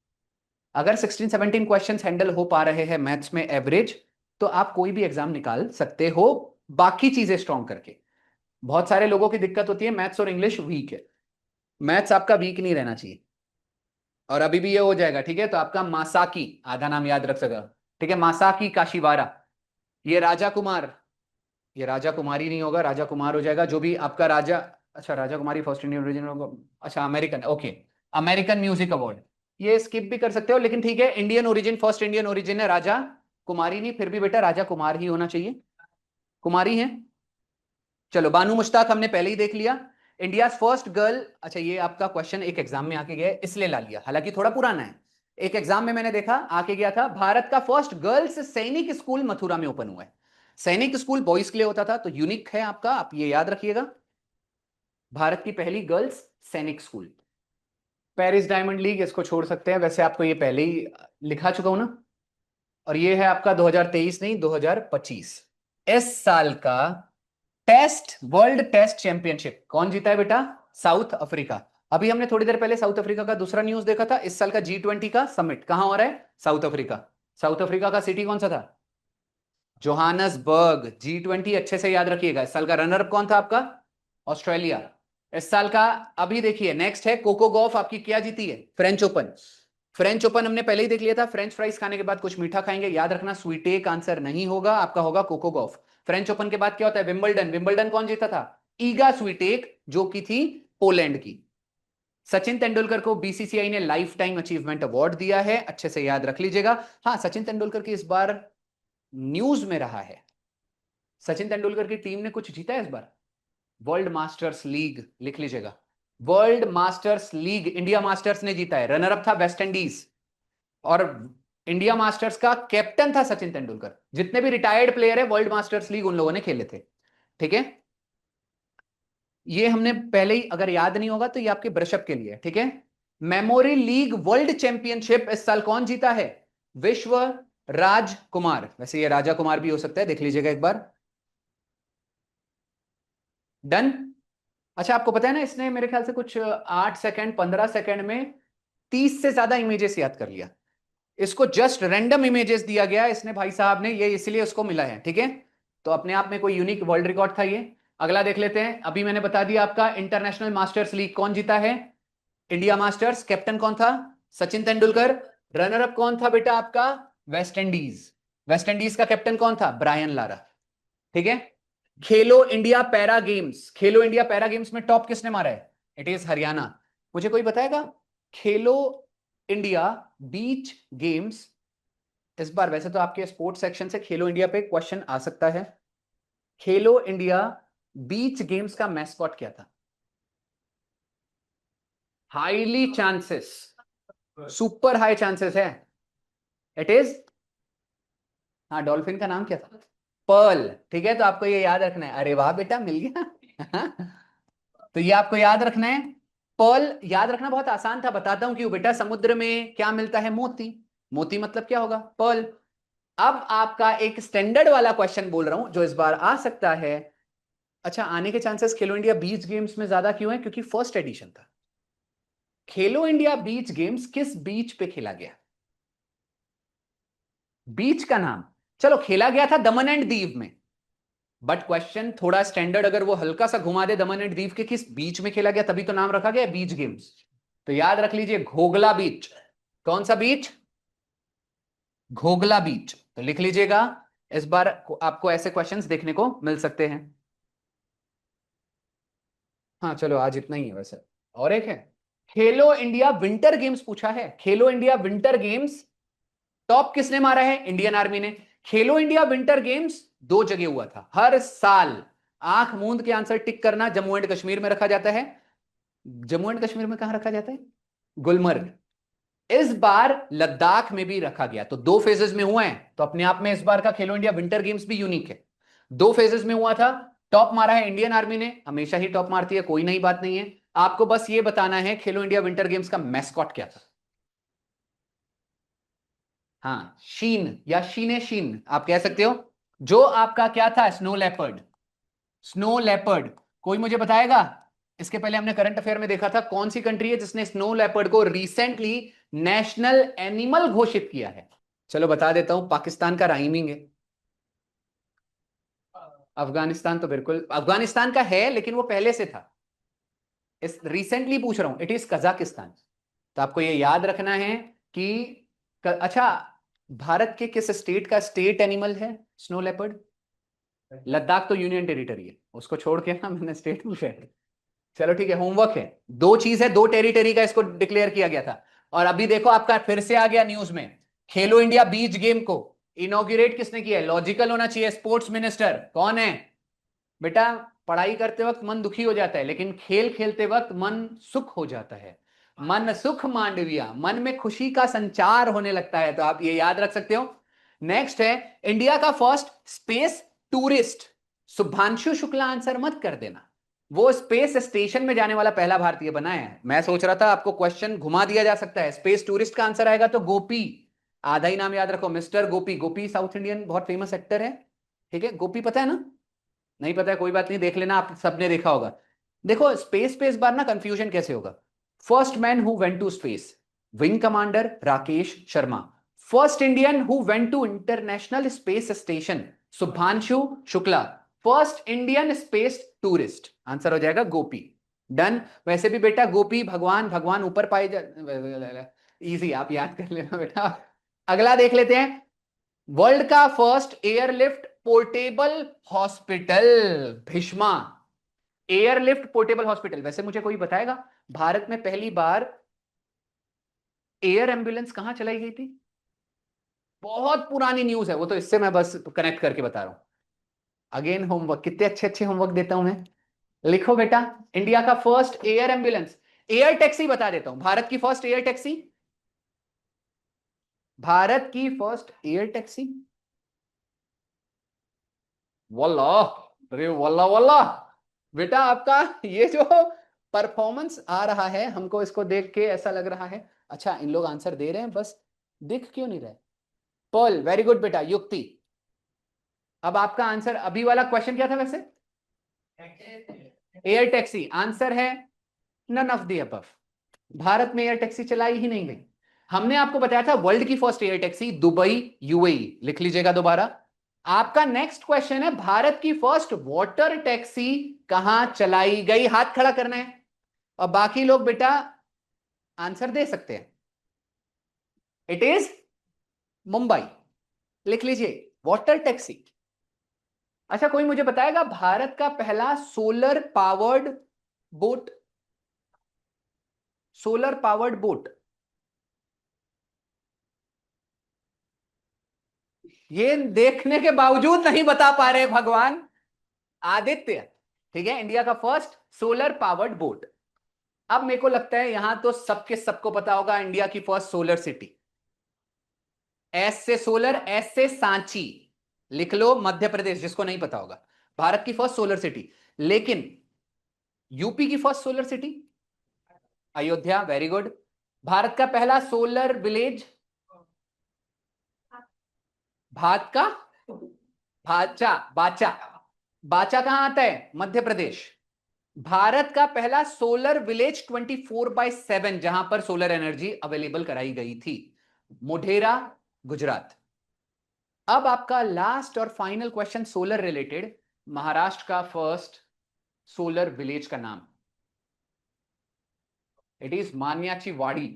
अगर 16-17 क्वेश्चन हैंडल हो पा रहे हैं मैथ्स में एवरेज, तो आप कोई भी एग्जाम निकाल सकते हो, बाकी चीजें स्ट्रॉन्ग करके। बहुत सारे लोगों की दिक्कत होती है मैथ्स और इंग्लिश वीक है, मैथ्स आपका वीक नहीं रहना चाहिए, और अभी भी ये हो जाएगा, ठीक है। तो आपका मासाकी, आधा नाम याद रख सका, ठीक है, मासाकी काशीवारा, ये राजा कुमार, ये राजा कुमारी नहीं होगा, राजा कुमार हो जाएगा, जो भी आपका राजा, अच्छा राजा कुमारी फर्स्ट इंडियन ओरिजिन होगा, अच्छा American, okay, American music award, ये स्किप भी कर सकते हो, लेकिन ठीक है, Indian origin, first Indian origin है, राजा कुमारी नहीं, फिर भी बेटा राजा कुमार ही होना चाहिए, कुमारी है। चलो बानू मुश्ताक हमने पहले ही देख लिया। इंडिया फर्स्ट गर्ल, अच्छा ये आपका क्वेश्चन एक एग्जाम में आके गया है, इसलिए ला लिया, हालांकि थोड़ा पुराना है, एक एग्जाम में मैंने देखा आके गया था, भारत का फर्स्ट गर्ल्स सैनिक स्कूल मथुरा में ओपन हुआ है। सैनिक स्कूल बॉयज के लिए होता था, तो यूनिक है आपका, आप ये याद रखिएगा, भारत की पहली गर्ल्स सैनिक स्कूल। पेरिस डायमंड लीग इसको छोड़ सकते हैं, वैसे आपको ये पहले ही लिखा चुका हूं ना। और ये है आपका 2023 नहीं 2025, इस साल का टेस्ट वर्ल्ड टेस्ट चैंपियनशिप कौन जीता है बेटा? South Africa. अभी हमने थोड़ी देर पहले साउथ अफ्रीका का दूसरा न्यूज देखा था, इस साल का G20 का समिट कहां हो रहा है? South Africa. साउथ अफ्रीका का सिटी कौन सा था? जोहानसबर्ग। G20 अच्छे से याद रखिएगा। इस साल का रनर अप कौन था आपका? ऑस्ट्रेलिया। इस साल का, अभी देखिए नेक्स्ट है कोको गॉफ, आपकी क्या जीती है? French open. फ्रेंच ओपन हमने पहले ही देख लिया था, फ्रेंच फ्राइज खाने के बाद कुछ मीठा खाएंगे, याद रखना स्वीटेक आंसर नहीं होगा आपका, होगा कोको गॉफ। फ्रेंच ओपन के बाद क्या होता है? विंबलडन। विंबलडन कौन जीता था? ईगा स्वीटेक, जो की थी पोलैंड की। सचिन तेंदुलकर को बीसीसीआई ने लाइफ टाइम अचीवमेंट अवार्ड दिया है, अच्छे से याद रख लीजिएगा। हाँ सचिन तेंदुलकर की इस बार न्यूज में रहा है, सचिन तेंदुलकर की टीम ने कुछ जीता है इस बार, वर्ल्ड मास्टर्स लीग, लिख लीजिएगा, world masters league India masters ने जीता है, रनर अप था वेस्ट इंडीज, और इंडिया मास्टर्स का कैप्टन था सचिन तेंदुलकर। जितने भी रिटायर्ड प्लेयर है वर्ल्ड मास्टर्स लीग उन लोगों ने खेले थे, ठीक है। ये हमने पहले ही, अगर याद नहीं होगा तो ये आपके ब्रशअप के लिए, ठीक है। मेमोरी लीग वर्ल्ड चैंपियनशिप इस साल कौन जीता है? विश्व राजकुमार। वैसे ये राजा कुमार भी हो सकता है, देख लीजिएगा एक बार। डन। अच्छा, आपको पता है ना, इसने मेरे ख्याल से कुछ 8 सेकंड 15 सेकंड में 30 से ज्यादा इमेजेस याद कर लिया। इसको जस्ट रैंडम इमेजेस दिया गया इसने, भाई साहब ने, ये इसलिए उसको मिला है, ठीक है। तो अपने आप में कोई यूनिक वर्ल्ड रिकॉर्ड था ये। अगला देख लेते हैं। अभी मैंने बता दिया आपका इंटरनेशनल मास्टर्स लीग कौन जीता है? India masters. कैप्टन कौन था? सचिन तेंदुलकर। रनर अप कौन था बेटा आपका? West Indies. वेस्ट इंडीज का कैप्टन कौन था? ब्रायन लारा, ठीक है। खेलो इंडिया पैरा गेम्स, खेलो इंडिया पैरा गेम्स में टॉप किसने मारा है? It is Haryana. मुझे कोई बताएगा, खेलो इंडिया बीच गेम्स, इस बार वैसे तो आपके स्पोर्ट्स सेक्शन से खेलो इंडिया पे क्वेश्चन आ सकता है। खेलो इंडिया बीच गेम्स का मैस्कॉट क्या था? Highly chances, super high chances है। इट इज, हाँ, डॉल्फिन का नाम क्या था? पर्ल, ठीक है। तो आपको ये याद रखना है। अरे वाह बेटा, मिल गया। तो ये आपको याद रखना है। पर्ल याद रखना बहुत आसान था, बताता हूं क्यों बेटा। समुद्र में क्या मिलता है? मोती। मोती मतलब क्या होगा? पर्ल। अब आपका एक स्टैंडर्ड वाला क्वेश्चन बोल रहा हूं जो इस बार आ सकता है। अच्छा, आने के चांसेस खेलो इंडिया बीच गेम्स में ज्यादा क्यों है? क्योंकि फर्स्ट एडिशन था। खेलो इंडिया बीच गेम्स किस बीच पे खेला गया? बीच का नाम, चलो, खेला गया था दमन एंड दीव में। बट क्वेश्चन थोड़ा स्टैंडर्ड, अगर वो हल्का सा घुमा दे, दमन एंड दीव के किस बीच में खेला गया, तभी तो नाम रखा गया बीच गेम्स। तो याद रख लीजिए, घोगला बीच। कौन सा बीच? घोगला बीच। तो लिख लीजिएगा। इस बार आपको ऐसे क्वेश्चंस देखने को मिल सकते हैं। हाँ चलो, आज इतना ही है वैसे। और एक है, खेलो इंडिया विंटर गेम्स पूछा है। खेलो इंडिया विंटर गेम्स टॉप किसने मारा है? इंडियन आर्मी ने। खेलो इंडिया विंटर गेम्स 2 जगह हुआ था हर साल। आंख मूंद के आंसर टिक करना। जम्मू एंड कश्मीर में रखा जाता है। जम्मू एंड कश्मीर में कहां रखा जाता है? गुलमर्ग। इस बार लद्दाख में भी रखा गया। तो 2 फेजेस में हुआ है। तो अपने आप में इस बार का खेलो इंडिया विंटर गेम्स भी यूनिक है। 2 फेजेस में हुआ था। टॉप मारा है इंडियन आर्मी ने, हमेशा ही टॉप मारती है, कोई नई बात नहीं है। आपको बस ये बताना है खेलो इंडिया विंटर गेम्स का मैस्कॉट क्या था। हाँ, शीन या शीने शीन आप कह सकते हो। जो आपका क्या था? Snow leopard. Snow leopard. कोई मुझे बताएगा, इसके पहले हमने करंट अफेयर में देखा था, कौन सी कंट्री है जिसने स्नो लेपर्ड को रिसेंटली नेशनल एनिमल घोषित किया है? चलो बता देता हूं, पाकिस्तान का राइमिंग है। अफगानिस्तान तो बिल्कुल, अफगानिस्तान का है लेकिन वो पहले से था। इस रिसेंटली पूछ रहा हूं, इट इज कजाकिस्तान। तो आपको ये याद रखना है कि अच्छा, भारत के किस स्टेट का स्टेट एनिमल है स्नो लेपर्ड? लद्दाख तो यूनियन टेरिटरी है, उसको छोड़ के ना मैंने स्टेट पूछा है। चलो ठीक है, होमवर्क है। 2 चीज है, 2 टेरिटरी का इसको डिक्लेयर किया गया था। और अभी देखो आपका फिर से आ गया न्यूज में। खेलो इंडिया बीच गेम को इनॉग्रेट किसने किया है? लॉजिकल होना चाहिए, स्पोर्ट्स मिनिस्टर कौन है बेटा? पढ़ाई करते वक्त मन दुखी हो जाता है, लेकिन खेल खेलते वक्त मन सुख हो जाता है। मन सुख मांडविया, मन में खुशी का संचार होने लगता है। तो आप ये याद रख सकते हो। नेक्स्ट है, इंडिया का first space tourist. Shubhanshu Shukla answer मत कर देना। वो स्पेस स्टेशन में जाने वाला पहला भारतीय बना है। मैं सोच रहा था आपको क्वेश्चन घुमा दिया जा सकता है। स्पेस टूरिस्ट का आंसर आएगा तो गोपी। आधा ही नाम याद रखो, मिस्टर गोपी। गोपी साउथ इंडियन बहुत फेमस एक्टर है, ठीक है। गोपी पता है ना? नहीं पता है, कोई बात नहीं, देख लेना, आप सबने देखा होगा। देखो स्पेस पे इस बार ना कंफ्यूजन कैसे होगा। First man who went to space, wing commander Rakesh Sharma. First Indian who went to international space station, Shubhanshu Shukla. First Indian space tourist, answer हो जाएगा गोपी। डन। वैसे भी बेटा गोपी भगवान, भगवान ऊपर पाए जा, इजी, आप याद कर लेना बेटा। अगला देख लेते हैं। वर्ल्ड का first airlift portable hospital, Bheeshma. Airlift portable hospital, वैसे मुझे कोई बताएगा, भारत में पहली बार एयर एम्बुलेंस कहां चलाई गई थी? बहुत पुरानी न्यूज है वो तो, इससे मैं बस कनेक्ट करके बता रहा हूं। अगेन होमवर्क, कितने अच्छे अच्छे होमवर्क देता हूं मैं। लिखो बेटा, इंडिया का first air ambulance, air taxi बता देता हूं, भारत की फर्स्ट एयर टैक्सी। भारत की फर्स्ट एयर टैक्सी, वल्लाह, अरे वल्लाह वल्लाह, बेटा आपका ये जो परफॉर्मेंस आ रहा है, हमको इसको देख के ऐसा लग रहा है अच्छा इन लोग आंसर दे रहे हैं, बस दिख क्यों नहीं रहे। पर्ल वेरी गुड बेटा, युक्ति। अब आपका आंसर, अभी वाला क्वेश्चन क्या था वैसे? एयर टैक्सी आंसर है, none of the above. Bharat में एयर टैक्सी चलाई ही नहीं गई। हमने आपको बताया था वर्ल्ड की first air taxi Dubai UAE, लिख लीजिएगा दोबारा। आपका नेक्स्ट क्वेश्चन है भारत की फर्स्ट वाटर टैक्सी कहां चलाई गई, हाथ खड़ा करना है और बाकी लोग बेटा आंसर दे सकते हैं। इट इज मुंबई, लिख लीजिए वाटर टैक्सी। अच्छा कोई मुझे बताएगा भारत का पहला solar powered boat, solar powered boat, ये देखने के बावजूद नहीं बता पा रहे भगवान। आदित्य, ठीक है, इंडिया का फर्स्ट सोलर पावर्ड बोट। अब मेरे को लगता है यहां तो सबके सबको पता होगा इंडिया की फर्स्ट सोलर सिटी। एस से सोलर, एस से सांची, लिख लो मध्य प्रदेश, जिसको नहीं पता होगा। भारत की फर्स्ट सोलर सिटी। लेकिन यूपी की first solar city Ayodhya, very good. Bharat का पहला सोलर विलेज भात का भाचा, बाचा, बाचा कहां आता है? मध्य प्रदेश। भारत का पहला सोलर विलेज 24/7 जहां पर सोलर एनर्जी अवेलेबल कराई गई थी, मोढेरा, गुजरात। अब आपका लास्ट और final question solar related, Maharashtra का फर्स्ट सोलर विलेज का नाम, इट इज मान्याची वाड़ी।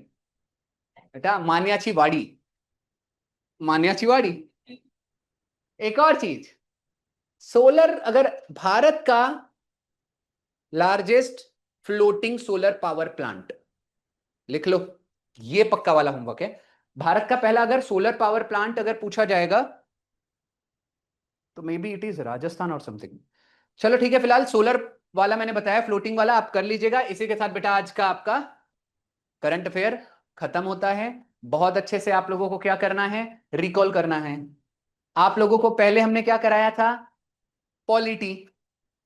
बेटा मान्याची वाड़ी, मान्याची वाड़ी। एक और चीज, सोलर, अगर भारत का largest floating solar power plant, लिख लो, ये पक्का वाला होमवर्क है। भारत का पहला अगर सोलर पावर प्लांट अगर पूछा जाएगा तो may be it is Rajasthan और समथिंग। चलो ठीक है, फिलहाल सोलर वाला मैंने बताया, फ्लोटिंग वाला आप कर लीजिएगा। इसी के साथ बेटा आज का आपका करंट अफेयर खत्म होता है। बहुत अच्छे से आप लोगों को क्या करना है, रिकॉल करना है। आप लोगों को पहले हमने क्या कराया था, पॉलिटी।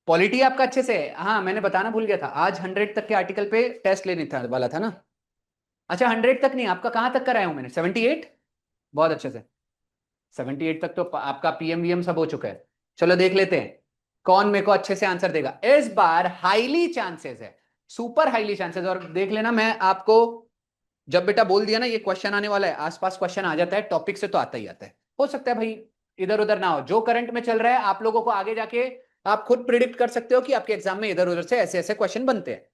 पॉलिटी आपका अच्छे से है, हाँ मैंने बताना भूल गया था, आज 100 तक के आर्टिकल पे टेस्ट लेने था वाला था ना। अच्छा 100 तक नहीं, आपका कहां तक कराया हूं मैंने, 78। बहुत अच्छे से 78 तक तो आपका पीएमवीएम सब हो चुका है। चलो देख लेते हैं कौन मेरे को अच्छे से आंसर देगा इस बार। हाईली चांसेस है, सुपर हाईली चांसेस। और देख लेना, मैं आपको जब बेटा बोल दिया ना ये क्वेश्चन आने वाला है, आसपास क्वेश्चन आ जाता है, टॉपिक से तो आता ही आता है। हो सकता है भाई इधर उधर ना हो, जो करंट में चल रहा है आप लोगों को आगे जाके आप खुद प्रिडिक्ट कर सकते हो कि आपके एग्जाम में इधर उधर से ऐसे ऐसे क्वेश्चन बनते हैं।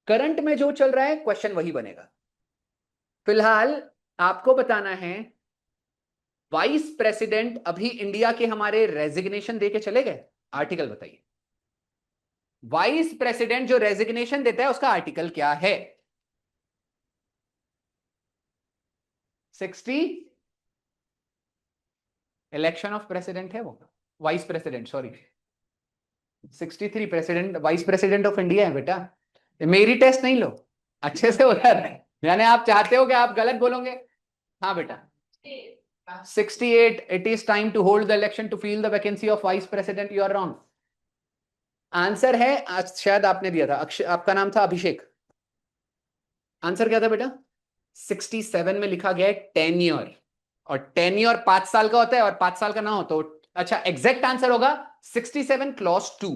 करंट में जो चल रहा है क्वेश्चन वही बनेगा। फिलहाल आपको बताना है, वाइस प्रेसिडेंट अभी इंडिया के हमारे रेजिग्नेशन दे के चले गए, आर्टिकल बताइए। वाइस प्रेसिडेंट जो रेजिग्नेशन देता है उसका आर्टिकल क्या है? 60 इलेक्शन ऑफ प्रेसिडेंट है वो, vice president sorry, 63 president, vice president of India है बेटा। मेरी टेस्ट नहीं लो, अच्छे से उधर, यानी आप चाहते हो कि आप गलत बोलोगे। हाँ बेटा 68, it is time to hold the election to fill the vacancy of vice president, you are wrong. Answer है, आज शायद आपने दिया था, आपका नाम था अभिषेक। आंसर क्या था बेटा? 67 में लिखा गया है टेन्योर, और टेन्योर 5 साल का होता है, और 5 साल का ना हो तो अच्छा एग्जैक्ट आंसर होगा 67 क्लॉज 2।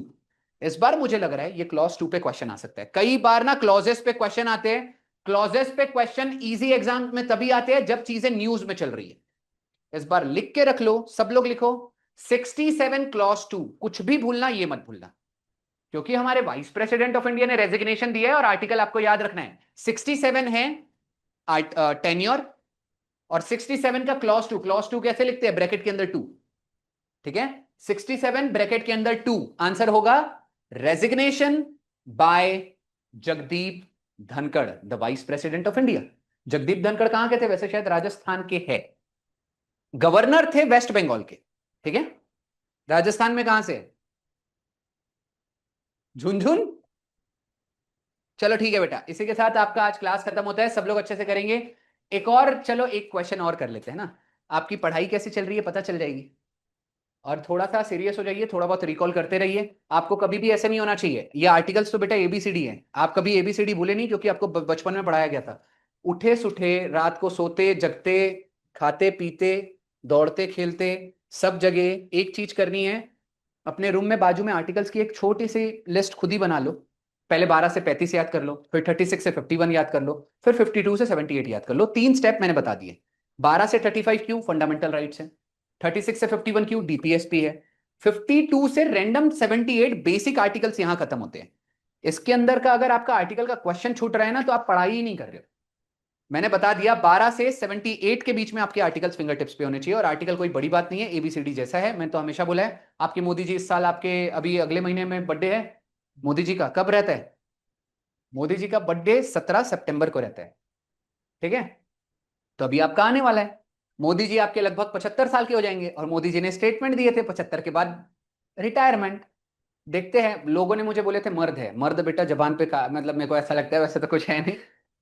इस बार मुझे लग रहा है ये क्लॉज 2 पे क्वेश्चन आ सकता है। कई बार ना क्लॉजेस पे क्वेश्चन आते हैं, क्लॉजेस पे क्वेश्चन इजी एग्जाम में तभी आते हैं जब चीजें न्यूज में चल रही है। इस बार लिख के रख लो, सब लोग लिखो 67 क्लॉज 2, कुछ भी भूलना ये मत भूलना, क्योंकि हमारे वाइस प्रेसिडेंट ऑफ इंडिया ने रेजिग्नेशन दिया है और आर्टिकल आपको याद रखना है 67 है टेन्योर, और 67 का क्लॉज 2, क्लॉज 2 कैसे लिखते हैं, ब्रैकेट के अंदर 2, ठीक है, 67 ब्रैकेट के अंदर 2, आंसर होगा resignation by Jagdeep Dhankhar, the vice president of India. Jagdeep Dhankhar कहां के थे वैसे, शायद राजस्थान के है, गवर्नर थे वेस्ट बंगाल के, ठीक है। राजस्थान में कहां से? झुंझुन। चलो ठीक है बेटा, इसी के साथ आपका आज क्लास खत्म होता है, सब लोग अच्छे से करेंगे। एक और, चलो एक क्वेश्चन और कर लेते हैं ना, आपकी पढ़ाई कैसी चल रही है पता चल जाएगी। और थोड़ा सा सीरियस हो जाइए, थोड़ा बहुत रिकॉल करते रहिए। आपको कभी भी ऐसे नहीं होना चाहिए, ये आर्टिकल्स तो बेटा एबीसीडी है, आप कभी एबीसीडी भूले नहीं, क्योंकि आपको बचपन में पढ़ाया गया था। उठे सुठे, रात को सोते जगते, खाते पीते, दौड़ते खेलते, सब जगह एक चीज करनी है, अपने रूम में बाजू में आर्टिकल्स की एक छोटी सी लिस्ट खुद ही बना लो। पहले 12 से 35 याद कर लो, फिर 36 से 51 याद कर लो, फिर 52 से 78 याद कर लो। 3 स्टेप मैंने बता दिए। 12 से 35 क्यों? फंडामेंटल राइट्स है। 36 से 51 क्यों? डीपीएसपी है। 52 से रैंडम 78 बेसिक आर्टिकल्स यहां खत्म होते हैं। इसके अंदर का अगर आपका आर्टिकल का क्वेश्चन छूट रहा है ना, तो आप पढ़ाई ही नहीं कर रहे हो। मैंने बता दिया 12 से 78 के बीच में आपके आर्टिकल्स फिंगर टिप्स पे होने चाहिए। और आर्टिकल कोई बड़ी बात नहीं है, एबीसीडी जैसा है। मैंने तो हमेशा बोला है, आपके मोदी जी इस साल, आपके अभी अगले महीने में बर्थडे है मोदी जी का, कब रहता है? मोदी जी का बर्थडे 17 सितंबर को रहता है, ठीक है? तो अभी आपका आने वाला है। मोदी जी आपके लगभग 75 साल के हो जाएंगे, और मोदी जी ने स्टेटमेंट दिए थे 75 के बाद रिटायरमेंट। देखते हैं, लोगों ने मुझे बोले थे मर्द है, मर्द बेटा जबान पे का, मतलब मेरे को ऐसा लगता है, वैसे तो कुछ है नहीं,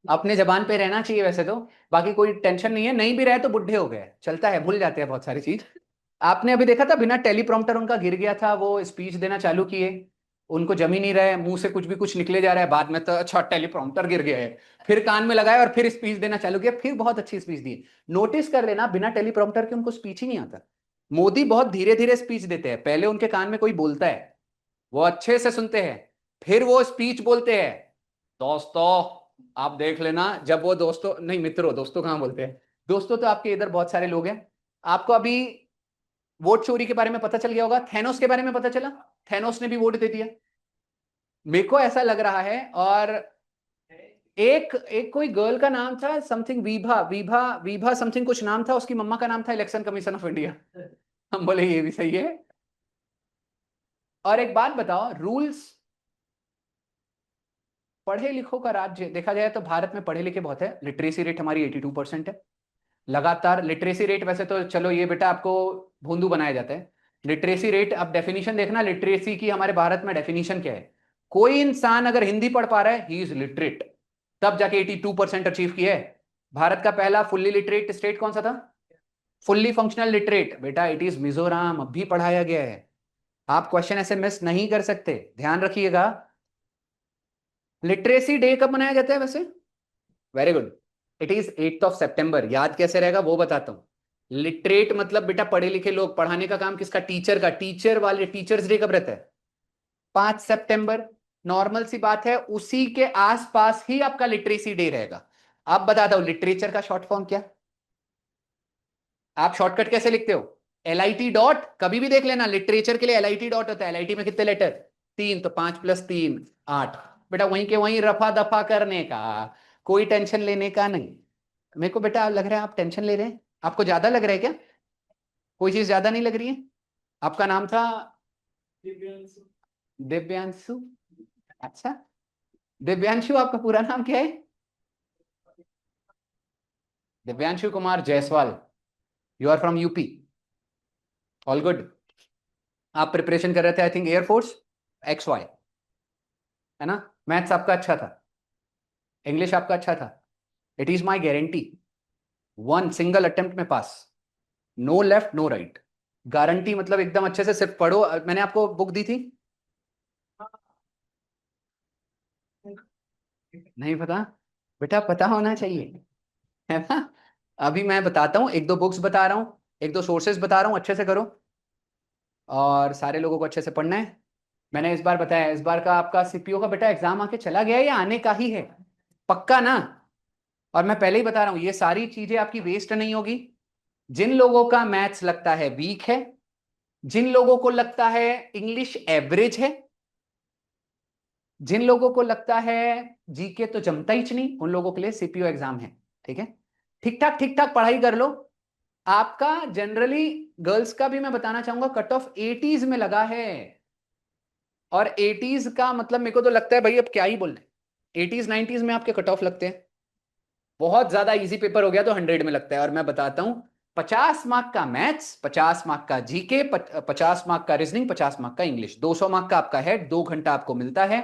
अपने जबान पे रहना चाहिए वैसे तो। बाकी कोई टेंशन नहीं है, नहीं भी रहे तो बुढ़े हो गए, चलता है, भूल जाते हैं बहुत सारी चीज। आपने अभी देखा था बिना टेलीप्रॉम्प्टर उनका गिर गया था, वो स्पीच देना चालू किए, उनको जम ही नहीं रहा है, मुंह से कुछ भी कुछ निकले जा रहा है, बाद में तो अच्छा टेलीप्रॉम्प्टर गिर गया है, फिर कान में लगाया और फिर स्पीच देना चालू किया, फिर बहुत अच्छी स्पीच दी। नोटिस कर लेना, बिना टेलीप्रॉम्प्टर के उनको स्पीच ही नहीं आता। मोदी बहुत धीरे धीरे स्पीच देते हैं, पहले उनके कान में कोई बोलता है, वो अच्छे से सुनते हैं, फिर वो स्पीच बोलते हैं। दोस्तों, आप देख लेना, जब वो दोस्तों नहीं, मित्रों, दोस्तों कहां बोलते हैं? दोस्तों तो आपके इधर बहुत सारे लोग हैं। आपको अभी वोट चोरी के बारे में पता चल गया होगा, थैनोस के बारे में पता चला, थैनोस ने भी वोट दे दिया, मेरे को ऐसा लग रहा है। और एक एक कोई गर्ल का नाम था समथिंग, विभा विभा विभा समथिंग कुछ नाम था, उसकी मम्मा का नाम था इलेक्शन कमीशन ऑफ इंडिया। हम बोले ये भी सही है। और एक बात बताओ, रूल्स, पढ़े लिखों का राज्य देखा जाए तो भारत में पढ़े लिखे बहुत है, लिटरेसी रेट हमारी 82% है। लगातार लिटरेसी रेट, वैसे तो चलो ये बेटा आपको भोंदू बनाया जाता है। लिटरेसी रेट, अब डेफिनेशन देखना लिटरेसी की, हमारे भारत में डेफिनेशन क्या है? कोई इंसान अगर हिंदी पढ़ पा रहा है, ही इज लिटरेट, तब जाके 82% अचीव किया है। भारत का पहला फुल्ली लिटरेट स्टेट कौन सा था? फुल्ली फंक्शनल लिटरेट, बेटा इट इज मिजोरम, अब भी पढ़ाया गया है। आप क्वेश्चन ऐसे मिस नहीं कर सकते, ध्यान रखिएगा। लिटरेसी डे कब मनाया जाता है वैसे? वेरी गुड, इट इज 8 सितंबर। याद कैसे रहेगा वो बताता हूं। लिटरेट मतलब बेटा पढ़े लिखे लोग, पढ़ाने का काम किसका? टीचर का। टीचर वाले टीचर्स डे कब रहता है? 5 सितंबर। नॉर्मल सी बात है, उसी के आसपास ही आपका लिटरेसी डे रहेगा। अब बताता हूं लिटरेचर का शॉर्ट फॉर्म क्या। आप शॉर्टकट कैसे लिखते हो? LIT डॉट, कभी भी देख लेना, लिटरेचर के लिए LIT डॉट होता है। LIT में कितने लेटर? 3, तो 5 + 3 8। बेटा वहीं के वहीं रफा दफा करने का, कोई टेंशन लेने का नहीं। मेरे को बेटा लग रहा है आप टेंशन ले रहे हैं, आपको ज्यादा लग रहा है क्या? कोई चीज ज्यादा नहीं लग रही है? आपका नाम था दिव्यांशु? अच्छा, दिव्यांशु, आपका पूरा नाम क्या है? Divyanshu Kumar Jaiswal. You are from UP. All good. आप प्रिपरेशन कर रहे थे आई थिंक एयरफोर्स, XY, है ना? मैथ्स आपका अच्छा था, इंग्लिश आपका अच्छा था। It is my guarantee, one single attempt में pass, no left no right. Guarantee मतलब एकदम अच्छे से सिर्फ पढ़ो। मैंने आपको बुक दी थी, नहीं पता? बेटा पता होना चाहिए, है ना? अभी मैं बताता हूँ, एक दो बुक्स बता रहा हूँ, एक दो सोर्सेज बता रहा हूँ, अच्छे से करो। और सारे लोगों को अच्छे से पढ़ना है। मैंने इस बार बताया, इस बार का आपका सीपीओ का बेटा एग्जाम आके चला गया है या आने का ही है? पक्का ना? और मैं पहले ही बता रहा हूं, ये सारी चीजें आपकी वेस्ट नहीं होगी। जिन लोगों का मैथ्स लगता है वीक है, जिन लोगों को लगता है इंग्लिश एवरेज है, जिन लोगों को लगता है जीके तो जमता ही नहीं, उन लोगों के लिए सीपीओ एग्जाम है। ठीक है? ठीक ठाक पढ़ाई कर लो। आपका जनरली गर्ल्स का भी मैं बताना चाहूंगा, कट ऑफ 80s में लगा है। और 80s का मतलब मेरे को तो लगता है भाई, अब क्या ही बोल रहे, 80s 90s में आपके कट ऑफ लगते हैं। बहुत ज्यादा इजी पेपर हो गया तो 100 में लगता है। और मैं बताता हूं, 50 मार्क का मैथ्स, 50 मार्क का जीके, 50 मार्क का रीजनिंग, 50 मार्क का इंग्लिश, 200 मार्क का आपका है, 2 घंटा आपको मिलता है।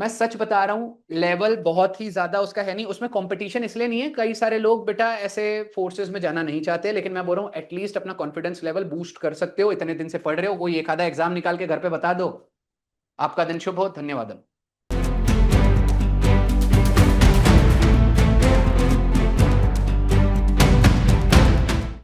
मैं सच बता रहा हूँ, लेवल बहुत ही ज्यादा उसका है नहीं, उसमें कंपटीशन इसलिए नहीं है, कई सारे लोग बेटा ऐसे फोर्सेस में जाना नहीं चाहते, लेकिन मैं बोल रहा हूँ एटलीस्ट अपना कॉन्फिडेंस लेवल बूस्ट कर सकते हो, इतने दिन से पढ़ रहे हो, कोई एक आधा एग्जाम निकाल के घर पे बता दो। आपका दिन शुभ हो, धन्यवाद।